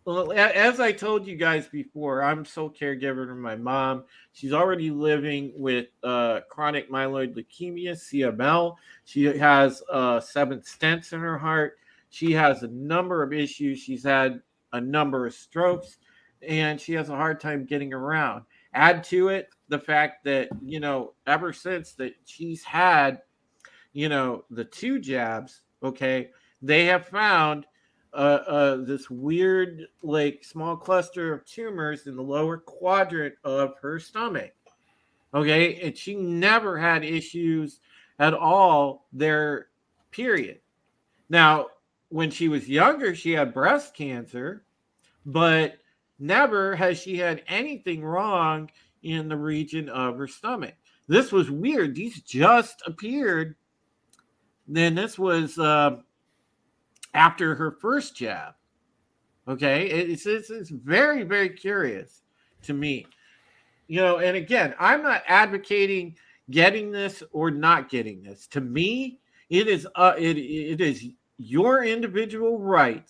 Well, as I told you guys before, I'm sole caregiver to my mom. She's already living with chronic myeloid leukemia, CML. She has 7 stents in her heart. She has a number of issues. She's had a number of strokes, and she has a hard time getting around. Add to it the fact that, ever since that she's had, the 2 jabs, okay, they have found this weird, like, small cluster of tumors in the lower quadrant of her stomach. Okay, and she never had issues at all there, period. Now, when she was younger, she had breast cancer, but never has she had anything wrong in the region of her stomach. This was weird. These just appeared. Then this was after her first jab. Okay, it's very, very curious to me. And again, I'm not advocating getting this or not getting this. To me, it is it is your individual right,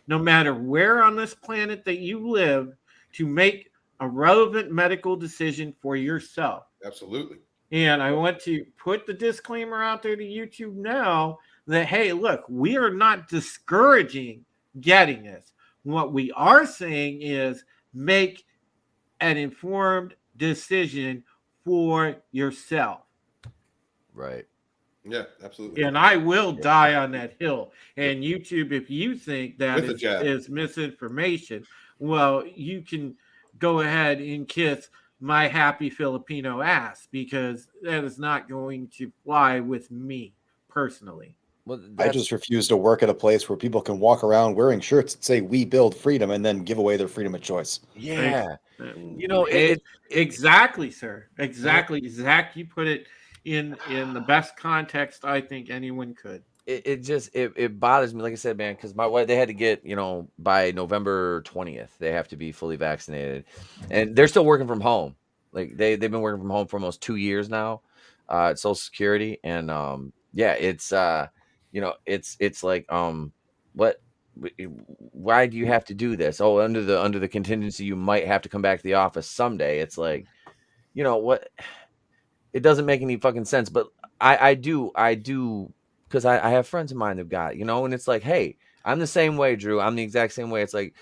no matter where on this planet that you live, to make a relevant medical decision for yourself. Absolutely. And I want to put the disclaimer out there to YouTube now that, hey, look, we are not discouraging getting this. What we are saying is make an informed decision for yourself. Right. Yeah, absolutely. And I will die on that hill. And YouTube, if you think that is misinformation, well, you can go ahead and kiss my happy Filipino ass, because that is not going to fly with me personally. Well, I just refuse to work at a place where people can walk around wearing shirts that say "We build freedom" and then give away their freedom of choice. Yeah. Exactly, sir. Exactly. Zach, you put it in the best context I think anyone could. It bothers me, like I said, man, because my wife, they had to get, by November 20th, they have to be fully vaccinated, and they're still working from home. Like they've been working from home for almost 2 years now, at Social Security, and it's it's like what. Why do you have to do this? Oh, under the contingency, you might have to come back to the office someday. It's like, what? It doesn't make any fucking sense. But I do, because I have friends of mine that've got it, and it's like, hey, I'm the same way, Drew. I'm the exact same way. It's like,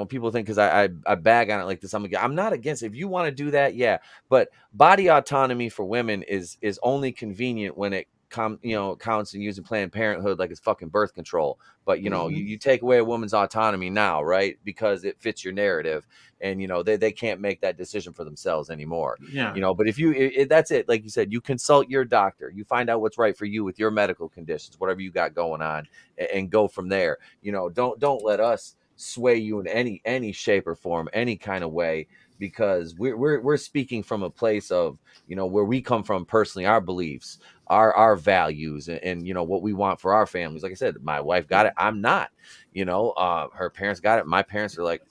people think because I bag on it like this, I'm not against it. If you want to do that, yeah. But body autonomy for women is only convenient when it counts and using Planned Parenthood like it's fucking birth control. But you take away a woman's autonomy now, right? Because it fits your narrative, and they can't make that decision for themselves anymore. Yeah. But if that's it, like you said, you consult your doctor, you find out what's right for you with your medical conditions, whatever you got going on, and go from there. Don't let us sway you in any shape or form, any kind of way, because we're speaking from a place of where we come from personally, our beliefs, our values, and what we want for our families. Like I said, my wife got it, I'm not. Her parents got it, my parents are like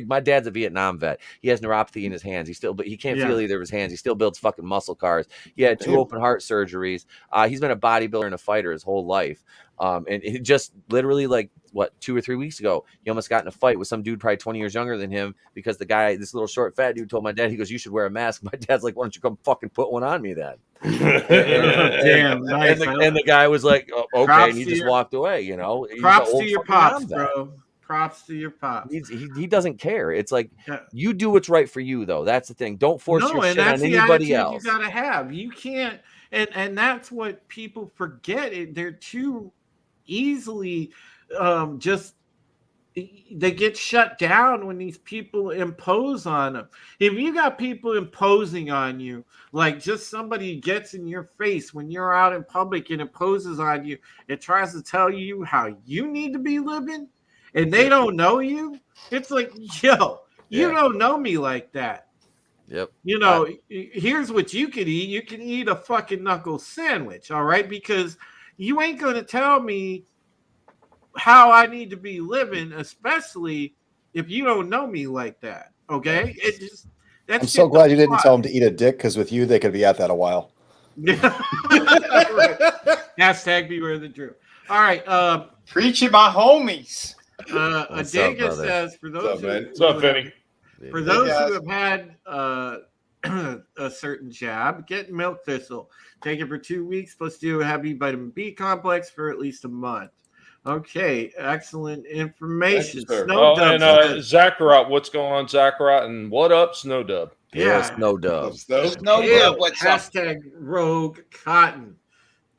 my dad's a Vietnam vet. He has neuropathy in his hands. But he can't feel either of his hands. He still builds fucking muscle cars. He had 2 open heart surgeries. He's been a bodybuilder and a fighter his whole life. And he just literally, like, 2 or 3 weeks ago, he almost got in a fight with some dude probably 20 years younger than him, because the guy, this little short fat dude, told my dad, he goes, "You should wear a mask." My dad's like, "Why don't you come fucking put one on me then?" Damn, nice. And the guy was like, "Okay," Props and he to just walked away. Props to your pops, bro. Props to your pops. He doesn't care. It's like, you do what's right for you, though. That's the thing. Don't force your shit on anybody else. You gotta have. You can't, and that's what people forget. They're too easily they get shut down when these people impose on them. If you got people imposing on you, like just somebody gets in your face when you're out in public and imposes on you, it tries to tell you how you need to be living, and they don't know you. It's like, yo, you don't know me like that. Yep. Here's what you can eat. You can eat a fucking knuckle sandwich, all right? Because you ain't going to tell me how I need to be living, especially if you don't know me like that. Okay? I'm so glad you didn't tell them to eat a dick, because with you, they could be at that a while. Hashtag beware the Drew. All right. Preach it, my homies. What's up, Adega brother? says for What's those up, man? What's up, Vinny? for those who have had a certain jab, get milk thistle. Take it for 2 weeks, plus do a heavy vitamin B complex for at least a month. Okay, excellent information. Thank you, sir. Snow Dub says, Zacharat, what's going on, Zacharat? And what up, Snow Dub? Yeah, yeah, Snow Dub. Snow? No hail, doubt. What's up? hashtag Rogue Cotton.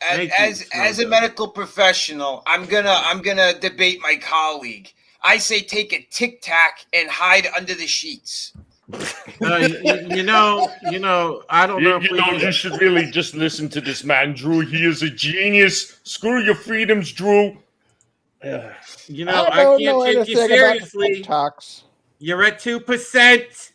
Thank you, As Snow a Dub. medical professional, I'm gonna debate my colleague. I say take a Tic Tac and hide under the sheets. You know, I don't know. If You should really just listen to this man, Drew. He is a genius. Screw your freedoms, Drew. You know, I can't take you seriously. You're at 2%.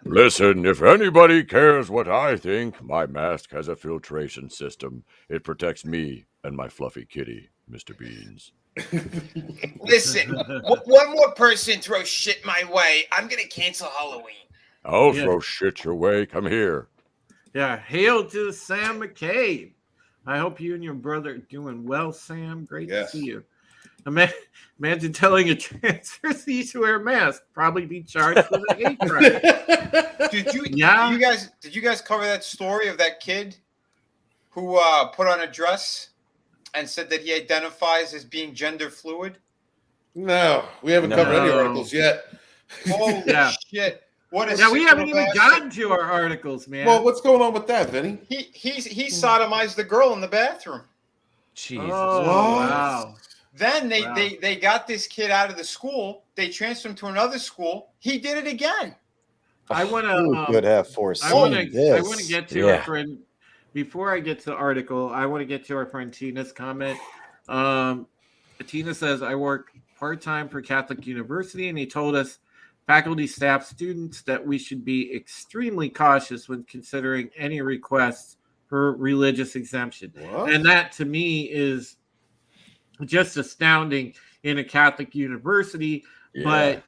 Listen, if anybody cares what I think, my mask has a filtration system. It protects me and my fluffy kitty, Mr. Beans. Listen, one more person throws shit my way, I'm gonna cancel Halloween. I'll throw shit your way. Come here. Yeah, hail to Sam McCabe. I hope you and your brother are doing well, Sam. Great to see you. Imagine telling a transfer thief to wear a mask. Probably be charged with a hate crime. Did you guys cover that story of that kid who put on a dress and said that he identifies as being gender fluid? No, we haven't covered any articles yet. Holy shit! What a we haven't even gotten to our articles, man. Well, what's going on with that, Vinny? He sodomized the girl in the bathroom. Jesus! Oh, wow. Then they got this kid out of the school. They transferred him to another school. He did it again. I want Who could have foreseen I want to this? get to our friend. Before I get to the article, I want to get to our friend Tina's comment. Tina says, I work part-time for Catholic University, and he told us, faculty, staff, students, that we should be extremely cautious when considering any requests for religious exemption. What? And that, to me, is just astounding in a Catholic university. But,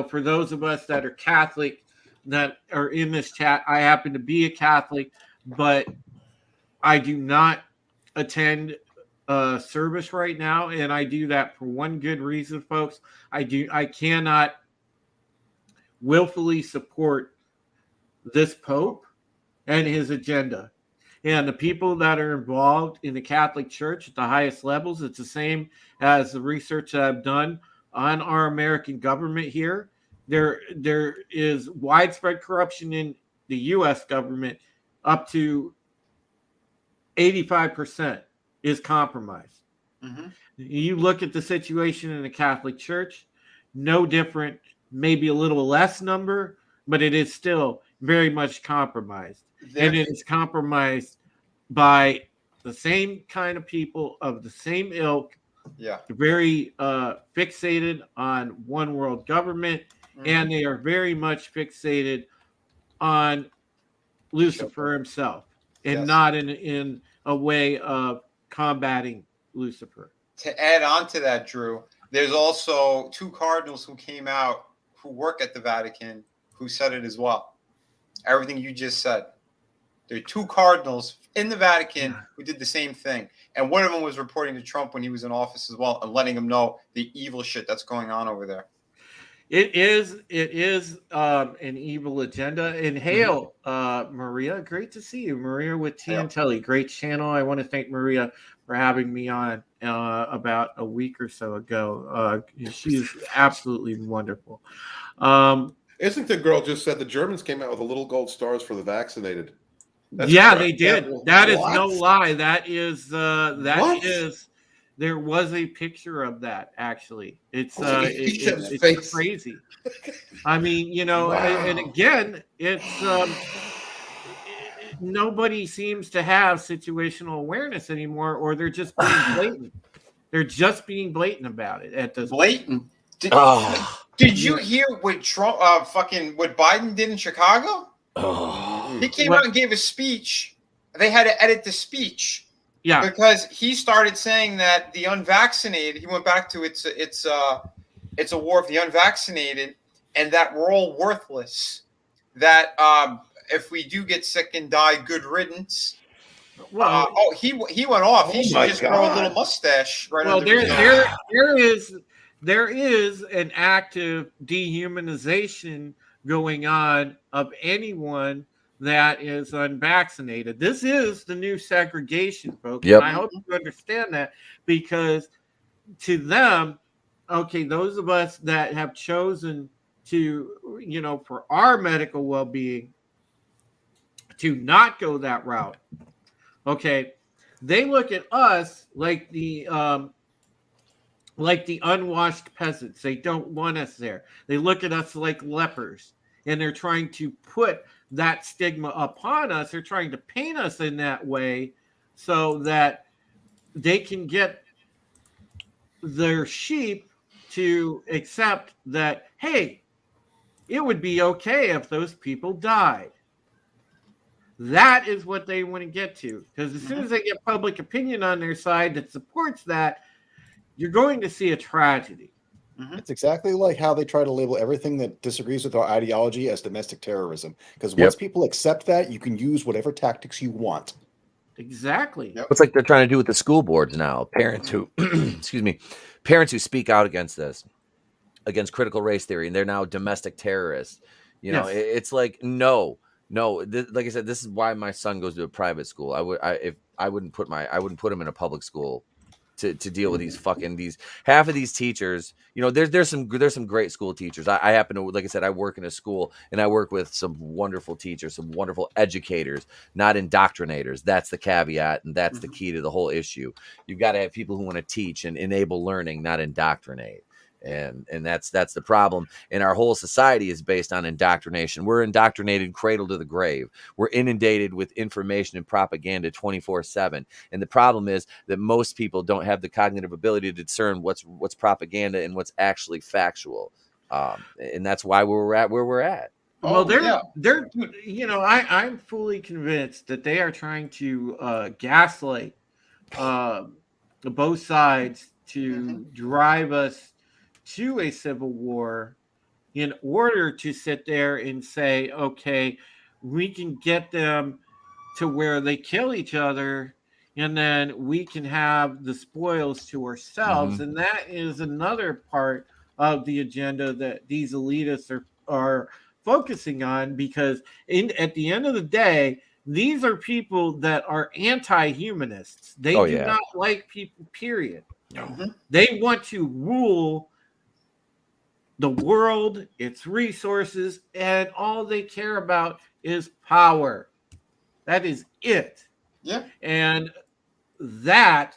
for those of us that are Catholic that are in this chat, I happen to be a Catholic, but I do not attend service right now, and I do that for one good reason, folks. I cannot willfully support this Pope and his agenda. And the people that are involved in the Catholic Church at the highest levels, it's the same as the research that I've done on our American government here. There is widespread corruption in the U.S. government. Up to 85% is compromised. Mm-hmm. You look at the situation in the Catholic Church, no different, maybe a little less number, but it is still very much compromised. And it is compromised by the same kind of people of the same ilk, very fixated on one world government, and they are very much fixated on Lucifer himself, and not in a way of combating Lucifer. To add on to that, Drew, there's also two cardinals who came out who work at the Vatican who said it as well. Everything you just said. There are two cardinals in the Vatican who did the same thing. And one of them was reporting to Trump when he was in office as well and letting him know the evil shit that's going on over there. It is an evil agenda. And hail, Maria. Great to see you. Maria with T and Telly. Great channel. I want to thank Maria for having me on about a week or so ago. She's absolutely wonderful. Isn't the girl just said the Germans came out with a little gold stars for the vaccinated? That's correct. They did. That is no lie. That is there was a picture of that, actually. It's crazy. I mean, and again, it's nobody seems to have situational awareness anymore, or they're just being blatant. They're just being blatant about it at this blatant. Did you hear what Trump what Biden did in Chicago? He came out and gave a speech. They had to edit the speech. Yeah. Because he started saying that the unvaccinated, he went back to it's a war of the unvaccinated, and that we're all worthless. That if we do get sick and die, good riddance. Well, he went off. He Oh should my just grow a little God. mustache right well, under his nose. there is an active dehumanization going on of anyone that is unvaccinated. This is the new segregation, folks. Yep. And I hope you understand that, because to them, okay, those of us that have chosen to, for our medical well-being, to not go that route, okay, they look at us like the unwashed peasants. They don't want us there. They look at us like lepers, and they're trying to put that stigma upon us. They're trying to paint us in that way so that they can get their sheep to accept that, hey, it would be okay if those people died. That is what they want to get to, because as soon as they get public opinion on their side that supports that, you're going to see a tragedy. It's exactly like how they try to label everything that disagrees with our ideology as domestic terrorism. Because once people accept that, you can use whatever tactics you want. Exactly. Yep. It's like they're trying to do with the school boards now. Parents who, parents who speak out against this, against critical race theory, and they're now domestic terrorists. Yes. It's like no. Like I said, this is why my son goes to a private school. I wouldn't put him in a public school to deal with these half of these teachers. There's some great school teachers. I happen to, like I said, I work in a school and I work with some wonderful teachers, some wonderful educators, not indoctrinators. That's the caveat, and that's the key to the whole issue. You've got to have people who want to teach and enable learning, not indoctrinate. And that's the problem. And our whole society is based on indoctrination. We're indoctrinated cradle to the grave. We're inundated with information and propaganda 24/7. And the problem is that most people don't have the cognitive ability to discern what's propaganda and what's actually factual. And that's why we're at where we're at. Well, they're I'm fully convinced that they are trying to gaslight both sides to drive us to a civil war in order to sit there and say, okay, we can get them to where they kill each other, and then we can have the spoils to ourselves. And that is another part of the agenda that these elitists are focusing on, because at the end of the day, these are people that are anti-humanists. They do not like people, period. They want to rule the world, its resources, and all they care about is power. That is it. Yeah. And that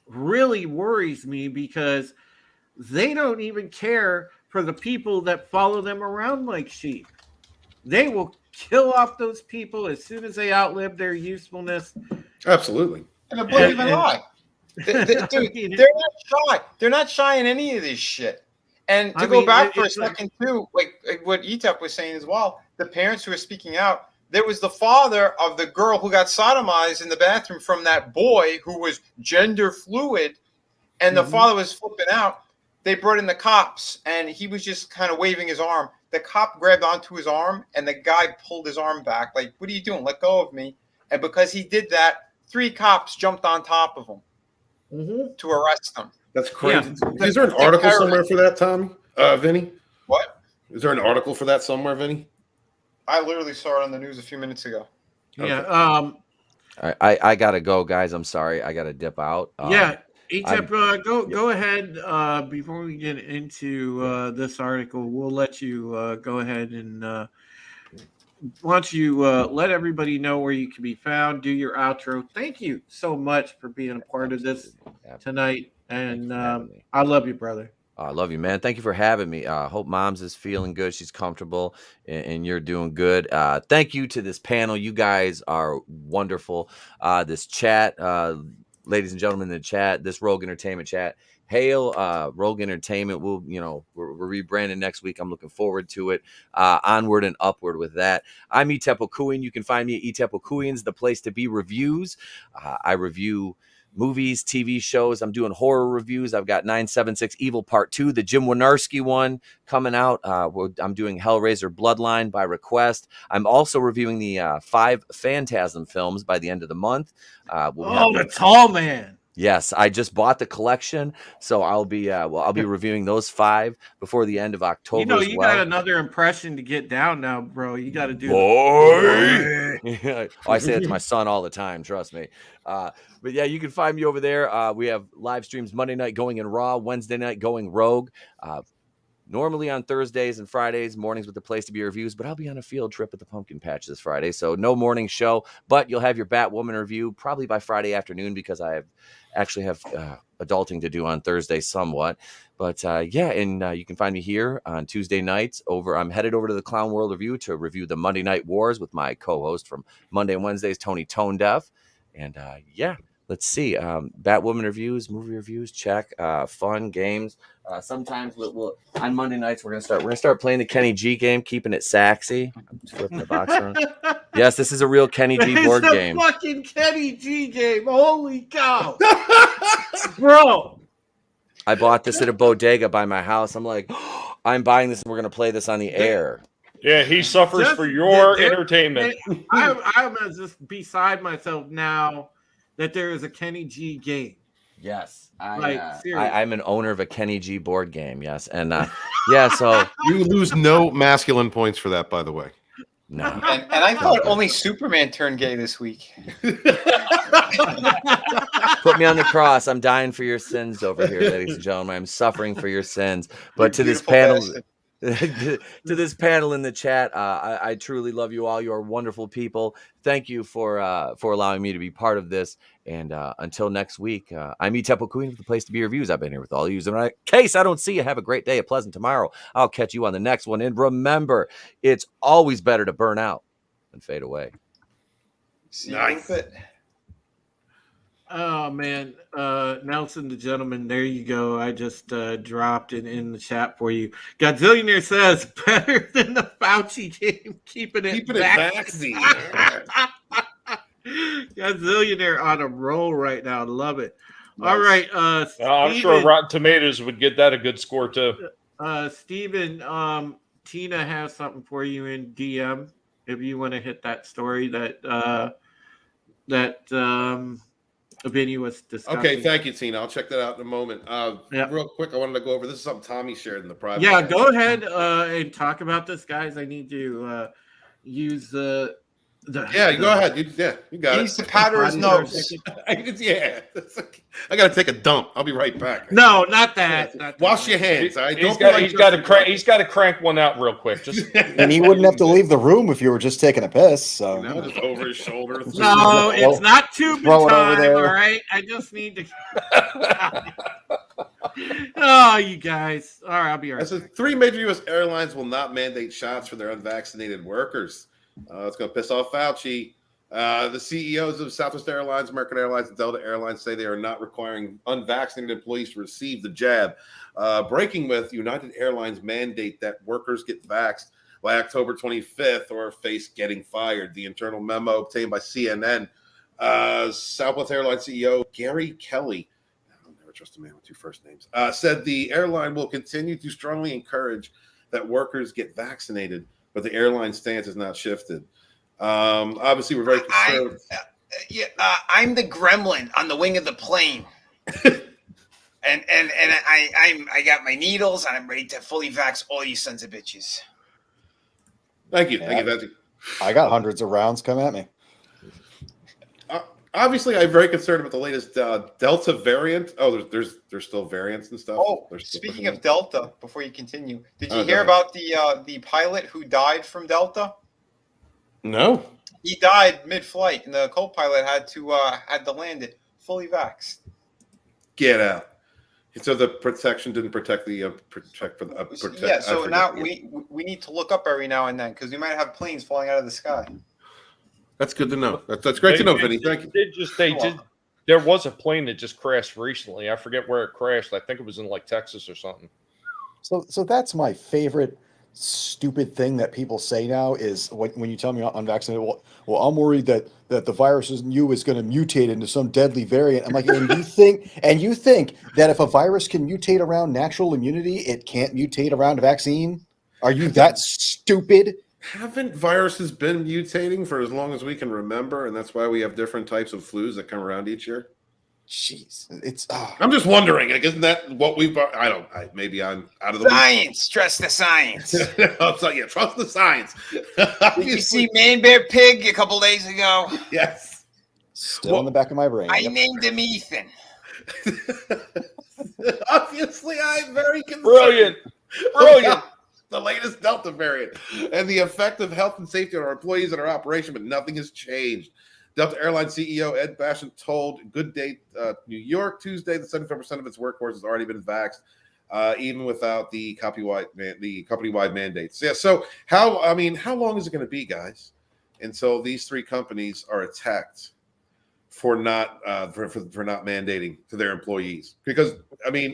really worries me, because they don't even care for the people that follow them around like sheep. They will kill off those people as soon as they outlive their usefulness. Absolutely. And a blatant lie. Dude, they're not shy. They're not shy in any of this shit. And to go back for a second too, like what Etep was saying as well, the parents who are speaking out, there was the father of the girl who got sodomized in the bathroom from that boy who was gender fluid, and the father was flipping out. They brought in the cops, and he was just kind of waving his arm. The cop grabbed onto his arm, and the guy pulled his arm back. Like, what are you doing? Let go of me. And because he did that, 3 cops jumped on top of him to arrest him. That's crazy. Yeah. Is there an article somewhere for that, Tommy? Vinny? What? Is there an article for that somewhere, Vinny? I literally saw it on the news a few minutes ago. Yeah. I gotta go, guys. I'm sorry. I gotta dip out. Etep, go ahead. Before we get into this article, we'll let you go ahead and why don't you let everybody know where you can be found, do your outro. Thank you so much for being a part of this tonight. And I love you, brother. I love you, man. Thank you for having me. Hope Mom's is feeling good. She's comfortable and you're doing good. Thank you to this panel. You guys are wonderful. This chat, ladies and gentlemen in the chat, this Rogue Entertainment chat. Hail Rogue Entertainment. We're rebranding next week. I'm looking forward to it. Onward and upward with that. I'm Etep Okuyan. You can find me at Etep Okuyan's, the place to be reviews. I review movies, TV shows. I'm doing horror reviews. I've got 976 Evil Part 2, the Jim Wynorski one coming out. I'm doing Hellraiser Bloodline by request. I'm also reviewing the 5 Phantasm films by the end of the month. The Tall Man. Yes, I just bought the collection, so I'll be reviewing those 5 before the end of October. You know, as you well. got another impression to get down now, bro. You got to do. Boy. I say it to my son all the time. Trust me. But yeah, you can find me over there. We have live streams Monday night going in Raw, Wednesday night going Rogue. Normally on Thursdays and Fridays, mornings with the Place to Be reviews, but I'll be on a field trip at the Pumpkin Patch this Friday, so no morning show, but you'll have your Batwoman review probably by Friday afternoon because I actually have adulting to do on Thursday somewhat. But you can find me here on Tuesday nights. I'm headed over to the Clown World Review to review the Monday Night Wars with my co-host from Monday and Wednesdays, Tony Tone Deaf. And let's see. Batwoman reviews, movie reviews, check. Fun games. Sometimes we'll on Monday nights we're gonna start playing the Kenny G game, keeping it sexy. I'm just flipping the box around. Yes, this is a real Kenny G board game. Fucking Kenny G game. Holy cow, bro! I bought this at a bodega by my house. I'm like, I'm buying this, and we're gonna play this on the air. Yeah, he suffers for your entertainment. I'm just beside myself now that there is a Kenny G game. Yes, I'm an owner of a Kenny G board game. Yes, and so you lose no masculine points for that, by the way. No, and I thought only Superman turned gay this week. Put me on the cross. I'm dying for your sins over here, ladies and gentlemen. I'm suffering for your sins. But to this panel. To this panel in the chat, I truly love you all. You are wonderful people. Thank you for allowing me to be part of this. And until next week, I'm Etepo Queen of the Place to Be Reviews. I've been here with all of you. In case I don't see you, have a great day, a pleasant tomorrow. I'll catch you on the next one. And remember, it's always better to burn out than fade away. Nice. Oh man, Nelson the gentleman, there you go. I just dropped it in the chat for you. Godzillionaire says better than the Fauci game, keeping it vaccine. Godzillionaire on a roll right now. Love it. Nice. All right, I'm sure Rotten Tomatoes would get that a good score too. Steven, Tina has something for you in DM if you want to hit that story that Vinny was discussing. Okay, thank you, Tina. I'll check that out in a moment. Real quick, I wanted to go over. This is something Tommy shared in the private. Yeah, go ahead and talk about this, guys. I need to use the. Yeah, go ahead. You got it. He needs to powder his nose. Yeah, I got to take a dump. I'll be right back. No, not that. Wash your hands. All right? He's got to crank one out real quick. And he wouldn't have to leave the room if you were just taking a piss. So just over his shoulder. No, it's not tubing time. All right, I just need to. Oh, you guys. All right, I'll be right back. 3 major U.S. airlines will not mandate shots for their unvaccinated workers. It's going to piss off Fauci. The CEOs of Southwest Airlines, American Airlines, and Delta Airlines say they are not requiring unvaccinated employees to receive the jab. Breaking with United Airlines mandate that workers get vaxxed by October 25th or face getting fired. The internal memo obtained by CNN. Southwest Airlines CEO Gary Kelly, I'll never trust a man with 2 first names, said the airline will continue to strongly encourage that workers get vaccinated, but the airline stance has not shifted. Obviously, we're very concerned. I'm the gremlin on the wing of the plane, and I got my needles and I'm ready to fully vax all you sons of bitches. Thank you, Patrick. I got hundreds of rounds. Come at me. Obviously, I'm very concerned about the latest Delta variant. Oh, there's still variants and stuff. Oh, speaking of Delta, before you continue, did you hear about the pilot who died from Delta? No. He died mid-flight, and the co-pilot had to land it fully vaxxed. Get out. So the protection didn't protect the Yeah. So now we need to look up every now and then because we might have planes falling out of the sky. That's good to know. That's great to know, Vinny. Thank you. There was a plane that just crashed recently. I forget where it crashed. I think it was in like Texas or something. So that's my favorite stupid thing that people say now is when you tell me I'm unvaccinated, well, I'm worried that the virus in you is going to mutate into some deadly variant. I'm like, and you think that if a virus can mutate around natural immunity, it can't mutate around a vaccine? Are you that stupid? Haven't viruses been mutating for as long as we can remember, and that's why we have different types of flus that come around each year? Jeez, it's. I'm just wondering. Like, isn't that what we've? Maybe I'm out of the Science. Trust the science. yeah, trust the science. Did you see Man Bear Pig a couple days ago? Yes. Still in the back of my brain. I Yep. named him Ethan. Obviously, I'm very concerned. Brilliant. The latest Delta variant and the effect of health and safety on our employees and our operation, but nothing has changed. Delta Airlines CEO Ed Bastian told Good Day New York Tuesday that 75% of its workforce has already been vaxxed, even without the company-wide mandates. Yeah. So how long is it going to be, guys, until these three companies are attacked for not for not mandating to their employees? Because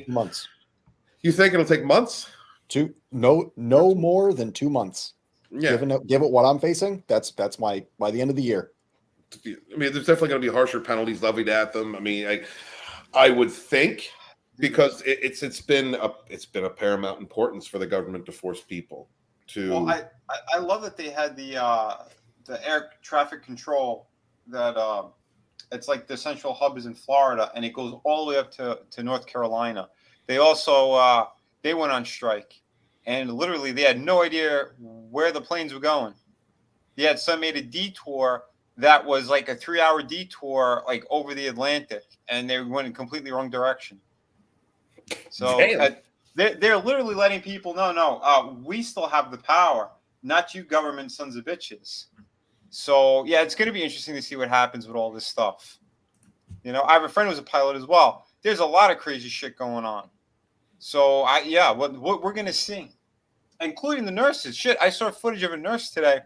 months. You think it'll take months? No more than 2 months. Yeah. Given what I'm facing, that's by the end of the year. There's definitely going to be harsher penalties levied at them. I would think, because it's been a paramount importance for the government to force people to. Well, I love that they had the air traffic control that it's like the central hub is in Florida and it goes all the way up to North Carolina. They also they went on strike and literally they had no idea where the planes were going. Some made a detour that was like a 3-hour detour, like over the Atlantic, and they went in completely wrong direction. So they're literally letting people know, no, we still have the power, not you government sons of bitches. So yeah, it's going to be interesting to see what happens with all this stuff. I have a friend who's a pilot as well. There's a lot of crazy shit going on. So what we're going to see, including the nurses. Shit, I saw footage of a nurse today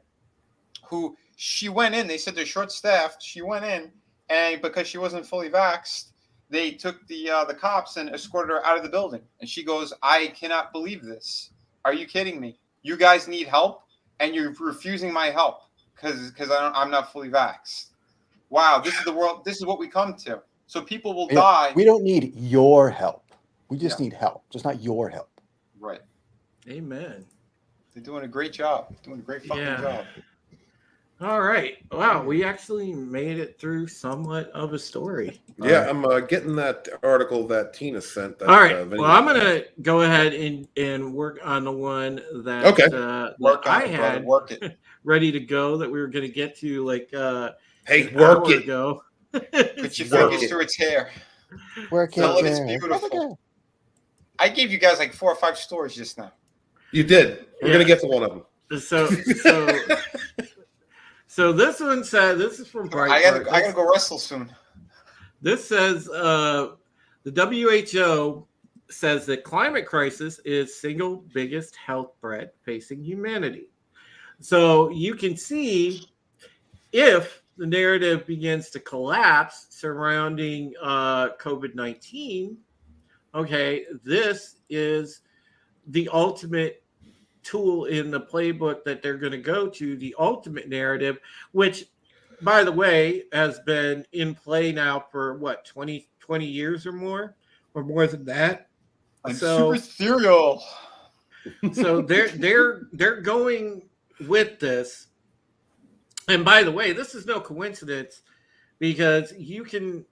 who she went in. They said they're short-staffed. She went in, and because she wasn't fully vaxxed, they took the cops and escorted her out of the building. And she goes, "I cannot believe this. Are you kidding me? You guys need help, and you're refusing my help because I'm not fully vaxxed. Wow, this is the world. This is what we come to. So people will die. We don't need your help. We just need help, just not your help." Right. Amen. They're doing a great job. Doing a great fucking job. All right. Wow, we actually made it through somewhat of a story. Yeah, I'm getting that article that Tina sent. All right. Well, I'm going to go ahead and work on the one that, that I had ready to go that we were going to get to like an hour ago. Put your fingers through its hair. Work it. It's beautiful. I gave you guys like 4 or 5 stories just now. You did. We're going to get to one of them. So this one said, this is from Breitbart. I gotta go wrestle soon. This says the WHO says that climate crisis is single biggest health threat facing humanity. So you can see if the narrative begins to collapse surrounding COVID-19, okay, this is the ultimate tool in the playbook that they're going to go to, the ultimate narrative, which, by the way, has been in play now for 20 years or more than that. I'm super serial. So they're going with this. And by the way, this is no coincidence because you can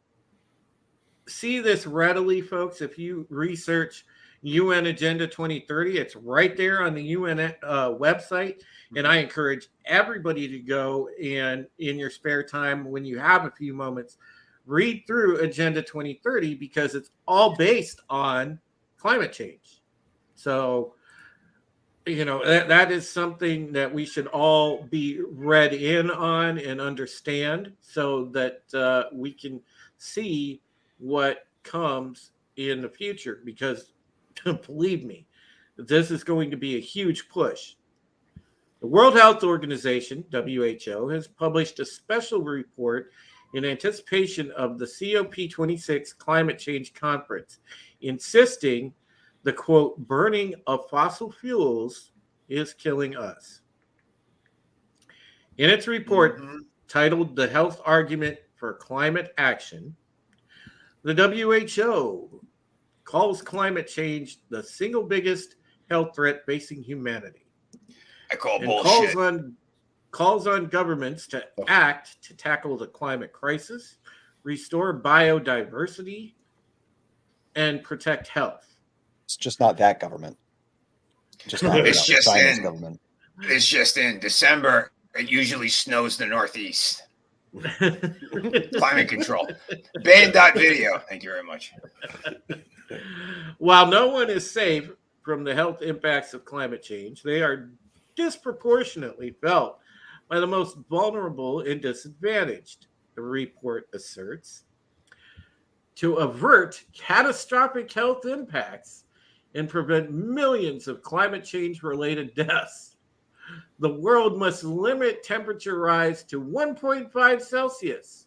see this readily, folks, if you research UN Agenda 2030. It's right there on the UN website. And I encourage everybody to go and in your spare time, when you have a few moments, read through Agenda 2030 because it's all based on climate change. So, that is something that we should all be read in on and understand so that we can see what comes in the future, because believe me, this is going to be a huge push. The World Health Organization, WHO, has published a special report in anticipation of the COP26 climate change conference, insisting the, quote, burning of fossil fuels is killing us. In its report titled The Health Argument for Climate Action, the WHO calls climate change the single biggest health threat facing humanity. I call And bullshit. calls on governments to act to tackle the climate crisis, restore biodiversity, and protect health. It's just not that government. Just not It's just China's in. government. It's just in December. It usually snows the Northeast. Climate control. Ban.video. Thank you very much. While no one is safe from the health impacts of climate change, they are disproportionately felt by the most vulnerable and disadvantaged, the report asserts. To avert catastrophic health impacts and prevent millions of climate change-related deaths, the world must limit temperature rise to 1.5 Celsius,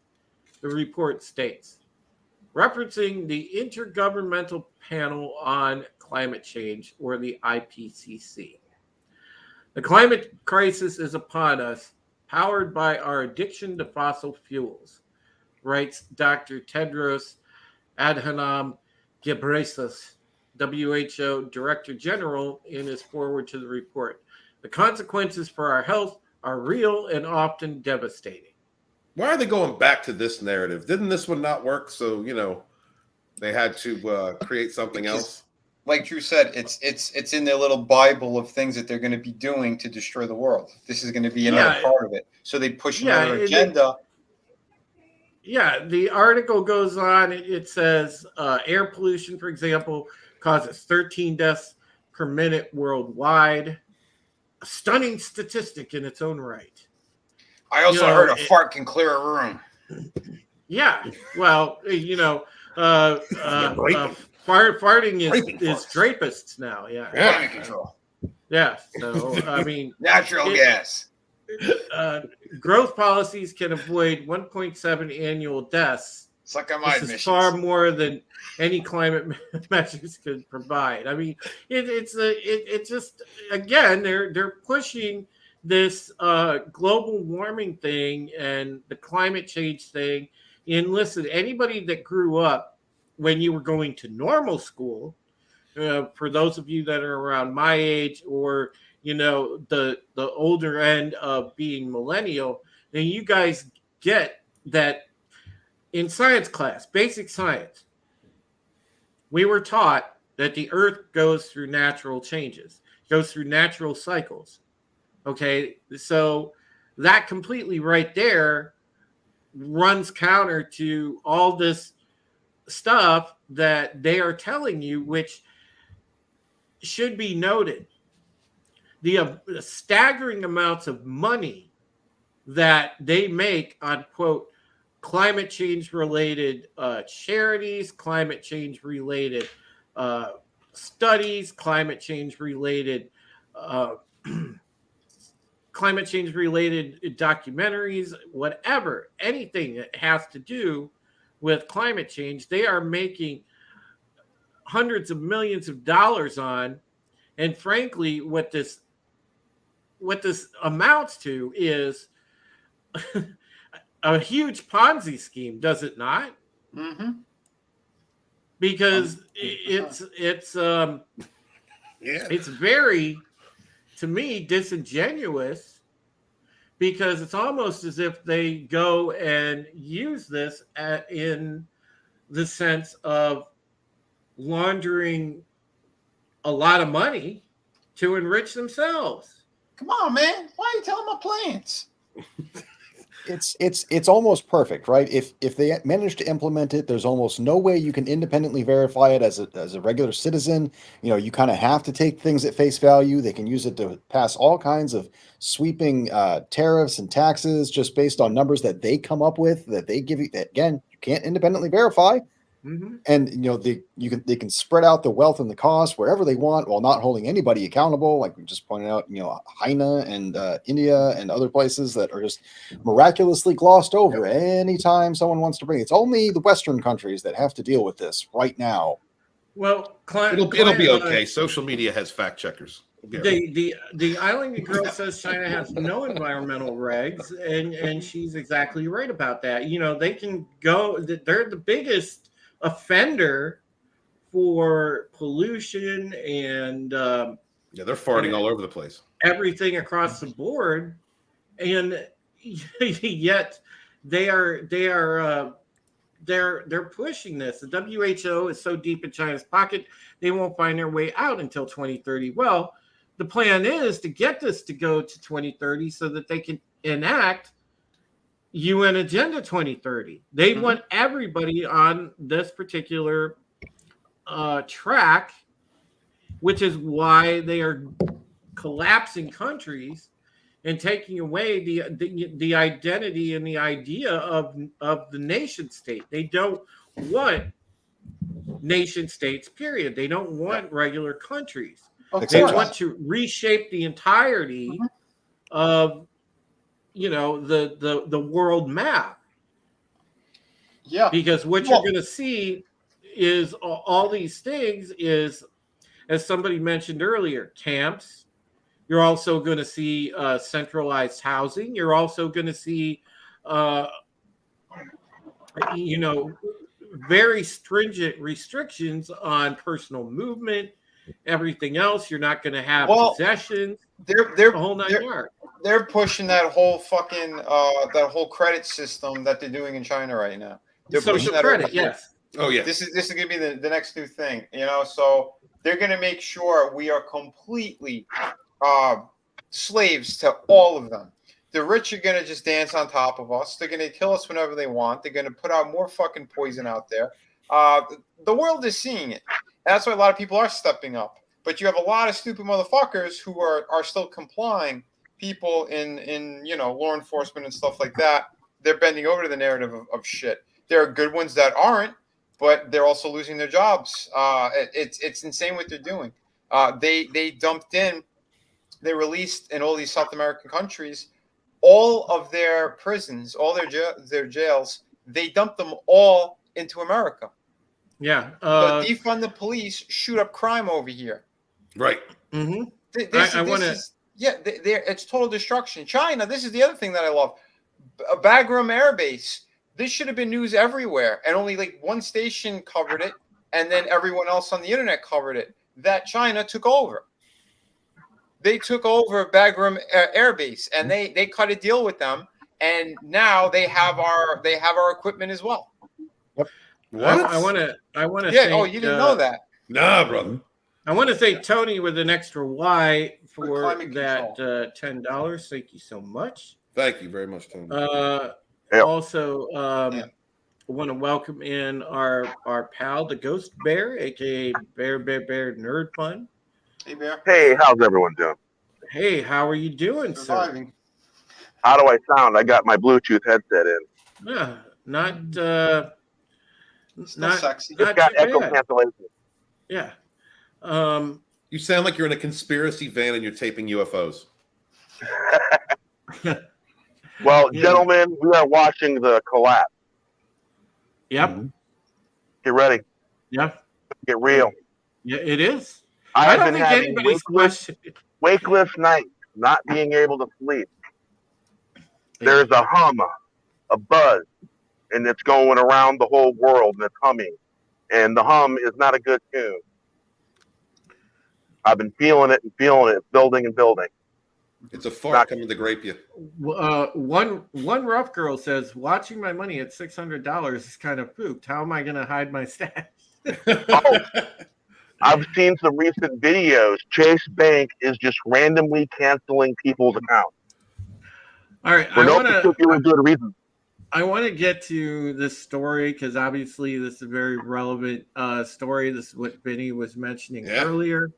the report states, referencing the Intergovernmental Panel on Climate Change, or the IPCC. The climate crisis is upon us, powered by our addiction to fossil fuels, writes Dr. Tedros Adhanom Ghebreyesus, WHO Director General, in his foreword to the report. The consequences for our health are real and often devastating. Why are they going back to this narrative? Didn't this one not work? So, they had to create something else. Like Drew said, it's in their little Bible of things that they're going to be doing to destroy the world. This is going to be another part of it. So they push another agenda. The article goes on. It says air pollution, for example, causes 13 deaths per minute worldwide. A stunning statistic in its own right. I also heard a fart can clear a room. Yeah, well, farting is drapists now. Yeah, Climate control. Yeah, so I mean, natural gas. Growth policies can avoid 1.7 annual deaths. Suck on my This is far more than any climate measures could provide. I mean, it's just, again, they're pushing this global warming thing and the climate change thing. And listen, anybody that grew up when you were going to normal school, for those of you that are around my age, or the older end of being millennial, then you guys get that in science class, basic science, we were taught that the earth goes through natural changes, goes through natural cycles. Okay, so that completely right there runs counter to all this stuff that they are telling you, which should be noted. The staggering amounts of money that they make on, quote, climate change related charities, climate change related studies, climate change related documentaries, whatever, anything that has to do with climate change, they are making hundreds of millions of dollars on. And frankly, what this amounts to is a huge Ponzi scheme, does it not? Mm-hmm. Because it's very, to me, disingenuous, because it's almost as if they go and use this in the sense of laundering a lot of money to enrich themselves. Come on, man. Why are you telling my plans? It's almost perfect, right? If they manage to implement it, there's almost no way you can independently verify it as a regular citizen. You kind of have to take things at face value. They can use it to pass all kinds of sweeping tariffs and taxes just based on numbers that they come up with, that they give you. That, again, you can't independently verify. Mm-hmm. And they can spread out the wealth and the cost wherever they want while not holding anybody accountable. Like we just pointed out, China and India and other places that are just miraculously glossed over anytime someone wants to bring it. It's only the Western countries that have to deal with this right now. Well, it'll be okay. Social media has fact checkers. The island girl says China has no environmental regs, and she's exactly right about that. You know, they can go. They're the biggest offender for pollution and Yeah, they're farting all over the place. everything across the board, and yet they're pushing this. The WHO is so deep in China's pocket, they won't find their way out until 2030. Well, the plan is to get this to go to 2030 so that they can enact UN Agenda 2030. They want everybody on this particular track, which is why they are collapsing countries and taking away the identity and the idea of the nation state. They don't want nation states, period. They don't want regular countries. They want to reshape the entirety of, you know, the world map. Yeah. Because what you're going to see is all these things is, as somebody mentioned earlier, camps. You're also going to see centralized housing. You're also going to see, you know, very stringent restrictions on personal movement. Everything else, you're not going to have possessions. They're the whole nine yards. They're pushing that whole fucking that whole credit system that they're doing in China right now. They're pushing that credit, yes. Oh yeah. This is going to be the next new thing, you know. So they're going to make sure we are completely slaves to all of them. The rich are going to just dance on top of us. They're going to kill us whenever they want. They're going to put out more fucking poison out there. The world is seeing it. That's why a lot of people are stepping up. But you have a lot of stupid motherfuckers who are still complying. People in you know, law enforcement and stuff like that. They're bending over to the narrative of shit. There are good ones that aren't, but they're also losing their jobs. It's insane what they're doing. They dumped in. They released in all these South American countries all of their prisons, all their jails. They dumped them all into America. Yeah. So defund the police, shoot up crime over here. Right. Mm-hmm. It's total destruction. China, this is the other thing that I love. Bagram Air Base. This should have been news everywhere, and only like one station covered it, and then everyone else on the internet covered it. That China took over. They took over Bagram Air Base, and they cut a deal with them, and now they have our equipment as well. What? I want to. Yeah. Oh, you didn't know that? Nah, brother. I want to thank Tony with an extra Y for climate that $10. Thank you so much. Thank you very much, Tony. Also, want to welcome in our pal, the Ghost Bear, aka Bear Nerd Fun. Hey, Bear. Hey, how's everyone doing? Hey, how are you doing, Surviving. sir? How do I sound? I got my Bluetooth headset in. Yeah, not sexy. It's got echo cancellation. Yeah. You sound like you're in a conspiracy van and you're taping UFOs. Well, gentlemen, we are watching the collapse. Yep. Get ready. Yep. Get real. Yeah, it is. I don't think anybody's questioning. Wakeless nights, not being able to sleep. There's a hum, a buzz, and it's going around the whole world, and it's humming. And the hum is not a good tune. I've been feeling it, building and building. It's a fart coming to grape you. One rough girl says, watching my money at $600 is kind of pooped. How am I going to hide my stash? I've seen some recent videos. Chase Bank is just randomly canceling people's accounts. All right. For no particular good reason. I want to get to this story because obviously this is a very relevant story. This is what Vinny was mentioning earlier.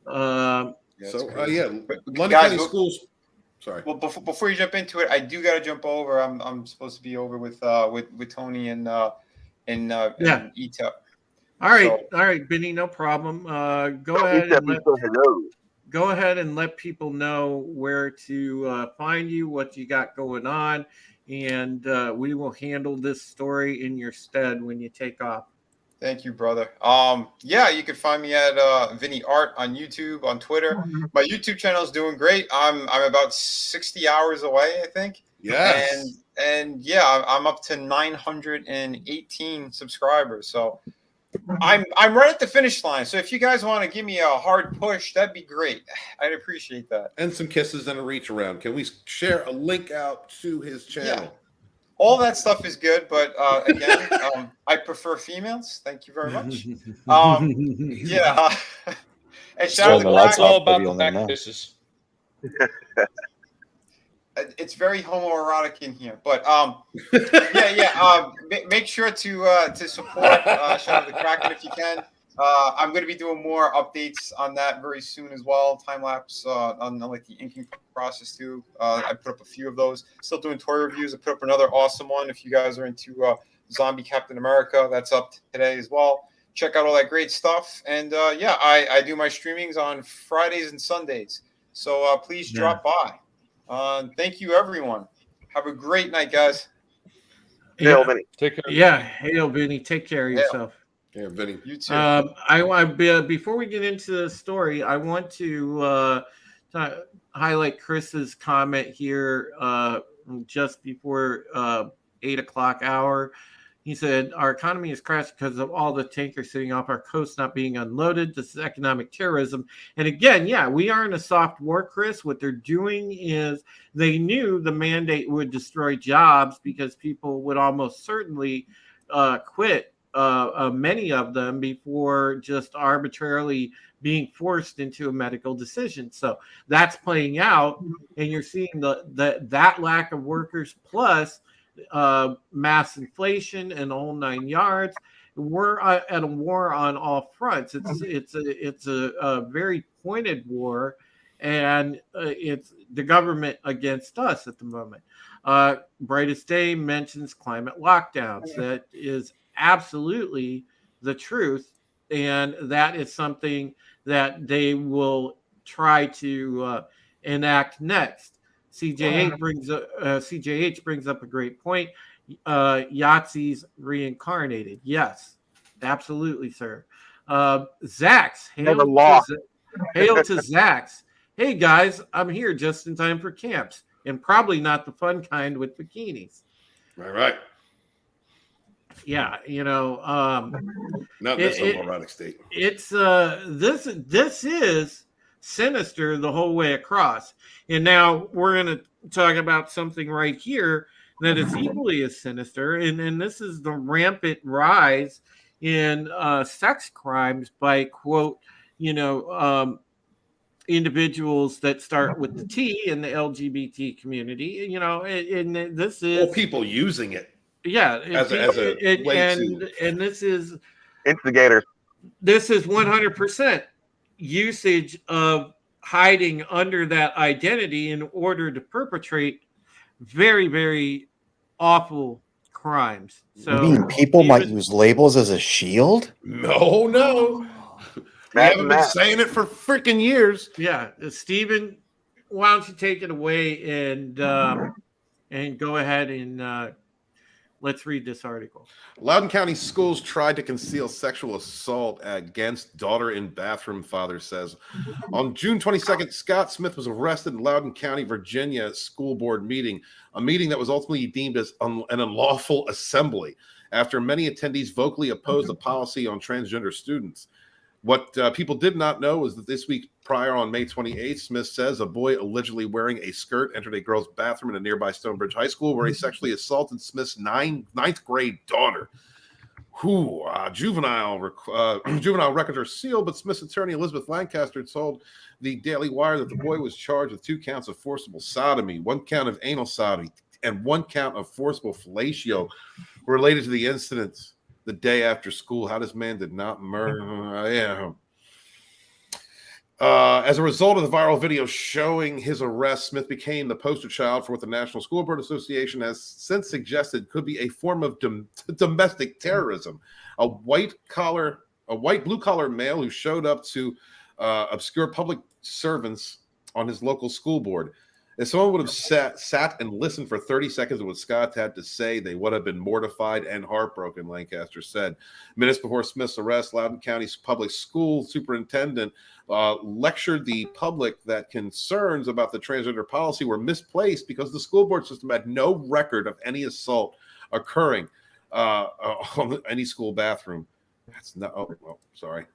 London Guys, County Schools. Sorry. Well, before you jump into it, I do got to jump over. I'm supposed to be over with Tony and Ito. All right, Benny, no problem. Go ahead and let people know where to find you, what you got going on, and we will handle this story in your stead when you take off. Thank you, brother. Yeah, you can find me at Vinny Art on YouTube, on Twitter. My YouTube channel is doing great. I'm about 60 hours away, I think. Yes. And yeah, I'm up to 918 subscribers. So I'm right at the finish line. So if you guys want to give me a hard push, that'd be great. I'd appreciate that. And some kisses and a reach around. Can we share a link out to his channel? Yeah. All that stuff is good, but again, I prefer females. Thank you very much. Yeah. And shout out to It's all Crack. about the back kisses. It's very homoerotic in here, but make sure to support shout out to Kraken if you can. I'm going to be doing more updates on that very soon as well. Time lapse on like the inking process too. I put up a few of those. Still doing toy reviews. I put up another awesome one. If you guys are into Zombie Captain America, that's up today as well. Check out all that great stuff. And I do my streamings on Fridays and Sundays. So please drop by. Thank you, everyone. Have a great night, guys. Hail, Vinny. Take care. Yeah, hail, Vinny. Take care of yourself. Yeah, Vinny. You too. Before we get into the story, I want to highlight Chris's comment here just before 8 o'clock hour. He said, our economy has crashed because of all the tankers sitting off our coast not being unloaded. This is economic terrorism. And again, yeah, we are in a soft war, Chris. What they're doing is they knew the mandate would destroy jobs because people would almost certainly quit, many of them, before just arbitrarily being forced into a medical decision. So that's playing out, and you're seeing that lack of workers plus mass inflation and the whole 9 yards. We're at a war on all fronts. It's a very pointed war, and it's the government against us at the moment. Brightest Day mentions climate lockdowns. That is absolutely the truth, and that is something that they will try to enact next. CJH brings up a great point. Yahtzee's reincarnated. Yes, absolutely, sir. Zax, hail to Zax. Hey guys, I'm here just in time for camps, and probably not the fun kind with bikinis. Right. Yeah, Not this homoerotic state. It's this is sinister the whole way across. And now we're going to talk about something right here that is equally as sinister, and this is the rampant rise in sex crimes by, quote, individuals that start with the T in the LGBT community, and this is people using it. Yeah, as a way to, and this is instigators. This is 100% usage of hiding under that identity in order to perpetrate very, very awful crimes. So you mean people might use labels as a shield? No. We haven't been saying it for freaking years. Yeah, Stephen, why don't you take it away and go ahead and let's read this article. Loudoun County schools tried to conceal sexual assault against daughter in bathroom, father says. On June 22nd, Scott Smith was arrested in Loudoun County, Virginia school board meeting, a meeting that was ultimately deemed as an unlawful assembly after many attendees vocally opposed the policy on transgender students. What people did not know was that this week prior, on May 28th, Smith says a boy allegedly wearing a skirt entered a girl's bathroom in a nearby Stonebridge High School where he sexually assaulted Smith's ninth grade daughter. Juvenile records are sealed, but Smith's attorney Elizabeth Lancaster told the Daily Wire that the boy was charged with 2 counts of forcible sodomy, 1 count of anal sodomy, and 1 count of forcible fellatio related to the incidents. The day after school, how this man did not murder. As a result of the viral video showing his arrest, Smith became the poster child for what the National School Board Association has since suggested could be a form of domestic terrorism. A white blue-collar male who showed up to obscure public servants on his local school board. If someone would have sat and listened for 30 seconds to what Scott had to say, they would have been mortified and heartbroken, Lancaster said. Minutes before Smith's arrest, Loudoun County's public school superintendent lectured the public that concerns about the transgender policy were misplaced because the school board system had no record of any assault occurring on any school bathroom. That's not. Oh, sorry.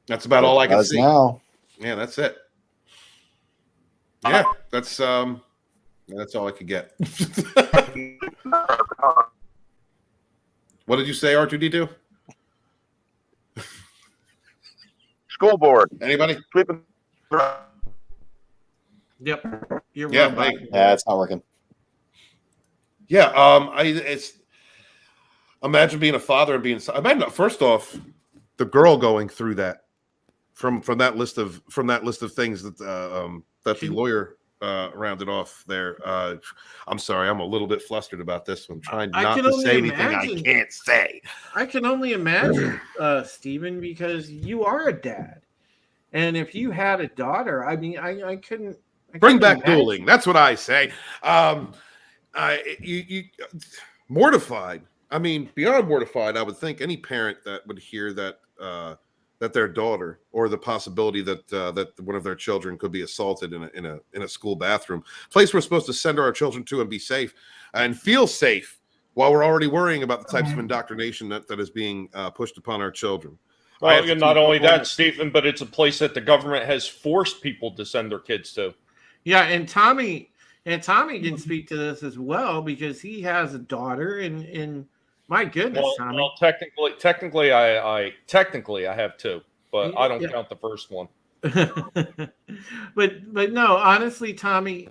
That's about all I can see. Now. Yeah, that's it. Yeah, that's all I could get. What did you say, R2D2? School board. Anybody? Sleeping. Yep. You're Yeah, right. Yeah, it's not working. Yeah, it's imagine being a father and being. Imagine first off, the girl going through that from that list of things that that the lawyer rounded off there. I'm sorry, I'm a little bit flustered about this one. Trying not to say anything I can't say. I can only imagine, Stephen, because you are a dad, and if you had a daughter, I mean, I couldn't. Bring back dueling. That's what I say. You mortified. I mean, beyond mortified, I would think any parent that would hear that that their daughter or the possibility that that one of their children could be assaulted in a school bathroom, place we're supposed to send our children to and be safe and feel safe, while we're already worrying about the types of indoctrination that is being pushed upon our children. Well, not only that, Stephen, but it's a place that the government has forced people to send their kids to. Yeah, and Tommy can speak to this as well because he has a daughter, and my goodness, Tommy. Well, technically, I have two, but I don't count the first one. but no, honestly, Tommy,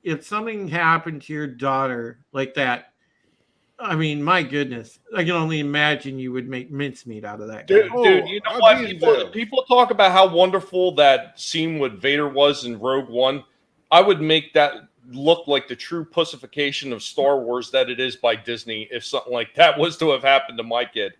if something happened to your daughter like that, I mean, my goodness, I can only imagine you would make mincemeat out of that guy. Dude, you know what? People talk about how wonderful that scene with Vader was in Rogue One. I would make that look like the true pussification of Star Wars that it is by Disney if something like that was to have happened to my kid.